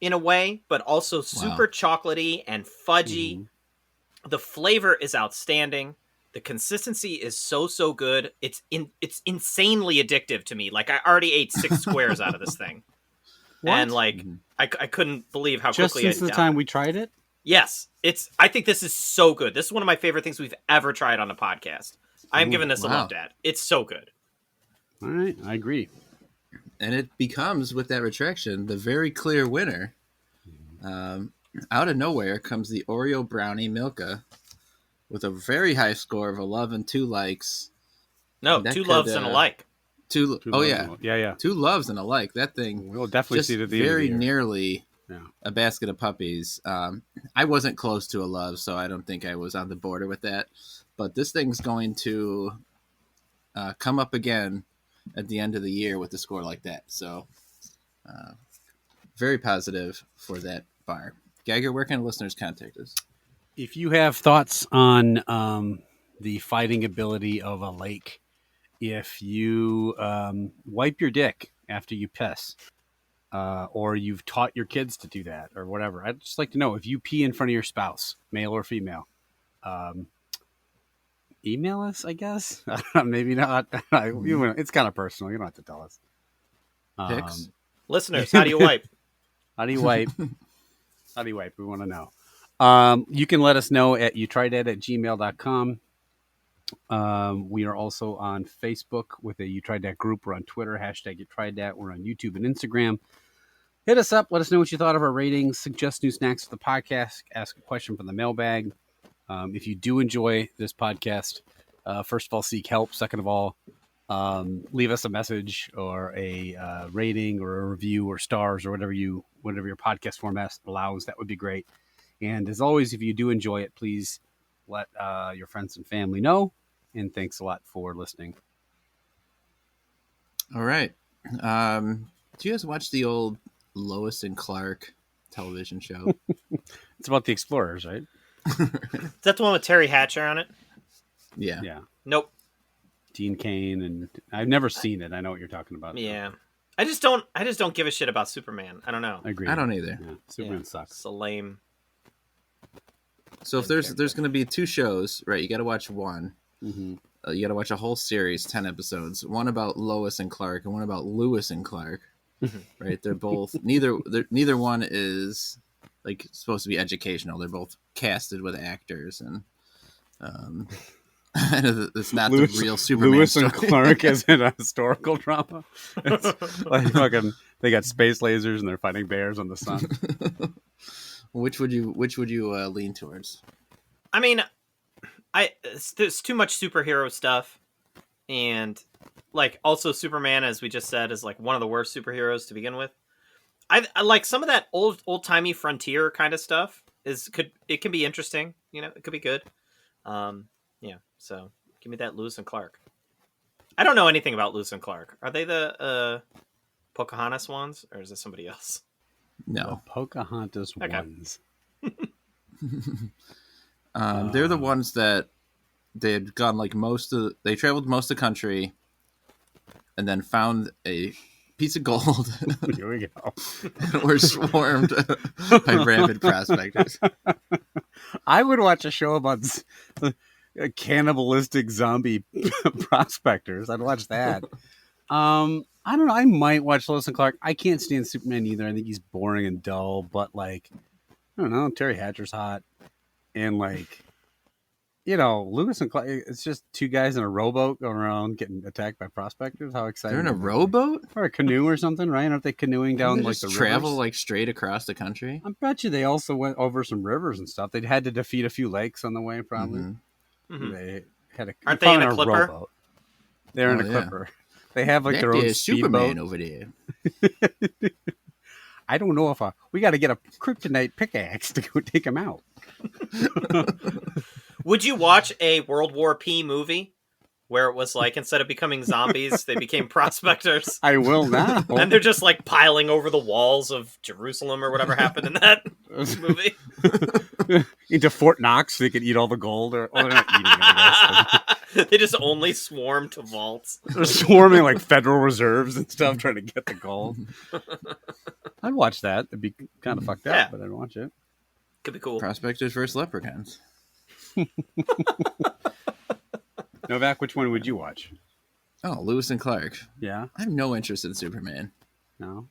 B: in a way, but also super chocolatey and fudgy. Mm-hmm. The flavor is outstanding. The consistency is so good. It's insanely addictive to me. Like I already ate 6 squares out of this thing. What? And like I couldn't believe how
C: just
B: quickly
C: since the time we tried it.
B: Yes, I think this is so good. This is one of my favorite things we've ever tried on a podcast. I am giving this a love, Dad. It's so good.
C: All right, I agree.
A: And it becomes, with that retraction, the very clear winner. Out of nowhere comes the Oreo Brownie Milka with a very high score of 11, 2 likes.
B: No, 2 loves and a like.
A: Two yeah.
C: Yeah.
A: 2 loves and a like. That thing.
C: We'll definitely see it at the
A: very
C: end of the year.
A: nearly a basket of puppies. I wasn't close to a love, so I don't think I was on the border with that. But this thing's going to come up again at the end of the year with a score like that. So very positive for that bar. Geiger, where can listeners contact us?
C: If you have thoughts on the fighting ability of a lake, if you wipe your dick after you piss, or you've taught your kids to do that or whatever, I'd just like to know if you pee in front of your spouse, male or female. Email us, I guess. Maybe not. It's kind of personal. You don't have to tell us.
A: Pics?
B: Listeners, how do you wipe?
C: How do you wipe? How do you wipe? We want to know. You can let us know at youtrydat@gmail.com. We are also on Facebook with a You Tried Dat group. We're on Twitter, #YouTriedThat. We're on YouTube and Instagram. Hit us up. Let us know what you thought of our ratings. Suggest new snacks for the podcast. Ask a question from the mailbag. If you do enjoy this podcast, first of all, seek help. Second of all, leave us a message or a rating or a review or stars or whatever your podcast format allows. That would be great. And as always, if you do enjoy it, please let your friends and family know. And thanks a lot for listening.
A: All right. Do you guys watch the old Lois and Clark television show?
C: It's about the explorers, right?
B: Is that the one with Terry Hatcher on it?
A: Yeah.
B: Nope.
C: Dean Cain, and I've never seen it. I know what you're talking about.
B: Yeah. I just don't give a shit about Superman. I don't know.
C: I agree.
A: I don't either.
C: Yeah. Superman sucks.
B: It's a lame.
A: So if there's going to be 2 shows, right? You got to watch one.
C: Mm-hmm.
A: You got to watch a whole series, 10 episodes. One about Lois and Clark, and one about Lewis and Clark. Right? They're both neither one is like supposed to be educational. They're both casted with actors, and it's not the real Superman.
C: Lewis
A: story.
C: and Clark is in a historical drama. It's like fucking, they got space lasers and they're fighting bears on the sun.
A: Which would you lean towards?
B: I mean, there's too much superhero stuff, and like also Superman, as we just said, is like one of the worst superheroes to begin with. I like some of that old timey frontier kind of stuff. It can be interesting, it could be good. So give me that Lewis and Clark. I don't know anything about Lewis and Clark. Are they the Pocahontas ones, or is this somebody else?
A: No,
C: the Pocahontas ones.
A: They're the ones that they had gone like they traveled most of the country, and then found a piece of gold.
C: Here we go.
A: And were swarmed by rabid prospectors.
C: I would watch a show about cannibalistic zombie prospectors. I'd watch that. I don't know. I might watch Lois and Clark. I can't stand Superman either. I think he's boring and dull. But like, I don't know. Terry Hatcher's hot, and like, Lewis and Clark, it's just two guys in a rowboat going around getting attacked by prospectors. How exciting!
A: They're in a rowboat
C: or a canoe or something, right? Aren't they canoeing down like the
A: travel
C: rivers?
A: like straight across the country?
C: I bet you they also went over some rivers and stuff. They had to defeat a few lakes on the way, probably.
B: Mm-hmm.
C: They had
B: Aren't they in a clipper?
C: Rowboat. They're in a clipper. They have like their own
A: Superman
C: speedboat
A: over there.
C: I don't know if we got to get a kryptonite pickaxe to go take him out.
B: Would you watch a World War P movie where it was like instead of becoming zombies, they became prospectors?
C: I will now.
B: And they're just like piling over the walls of Jerusalem or whatever happened in that movie.
C: Into Fort Knox, so they could eat all the gold. Or they're not eating it, I
B: guess. They just only swarm to vaults.
C: They're swarming like Federal Reserves and stuff, trying to get the gold. I'd watch that. It'd be kind of fucked up, but I'd watch it.
B: Could be cool.
A: Prospectors versus leprechauns.
C: Novak, which one would you watch?
A: Oh, Lewis and Clark.
C: Yeah?
A: I have no interest in Superman.
C: No?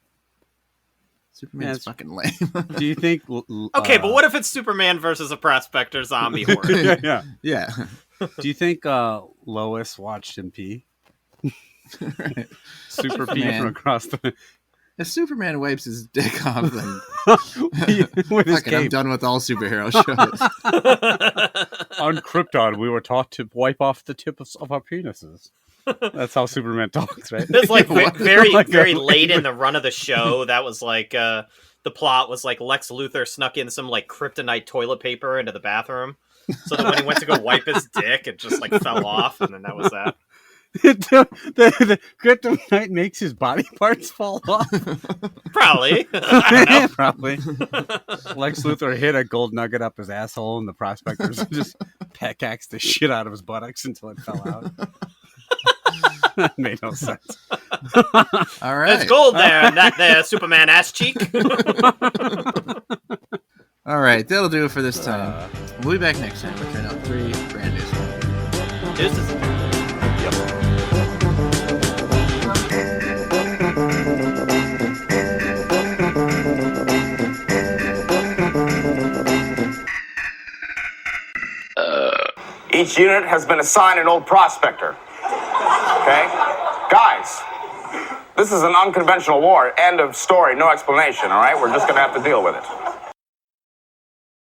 A: Superman's fucking lame.
C: Do you think...
B: okay, but what if it's Superman versus a prospector zombie horde?
A: Yeah.
C: Do you think Lois watched him pee?
A: Right.
C: Super pee from across the...
A: If Superman wipes his dick off, then
C: with his cape.
A: I'm done with all superhero shows.
C: On Krypton, we were taught to wipe off the tips of our penises. That's how Superman talks, right?
B: It's like very late in the run of the show. That was like the plot was like Lex Luthor snuck in some like kryptonite toilet paper into the bathroom, so that when he went to go wipe his dick, it just like fell off, and then that was that.
C: the kryptonite makes his body parts fall off.
B: Probably. I don't know.
C: Probably. Lex Luthor hit a gold nugget up his asshole, and the prospectors just pickaxed the shit out of his buttocks until it fell out. That made no sense.
A: All right.
B: There's gold there, and that there Superman ass cheek.
A: All right, that'll do it for this time. We'll be back next time with Turn Out 3 brand new stuff.
B: Deuces.
D: Each unit has been assigned an old prospector. Okay? Guys, this is an unconventional war. End of story. No explanation, all right? We're just going to have to deal with it.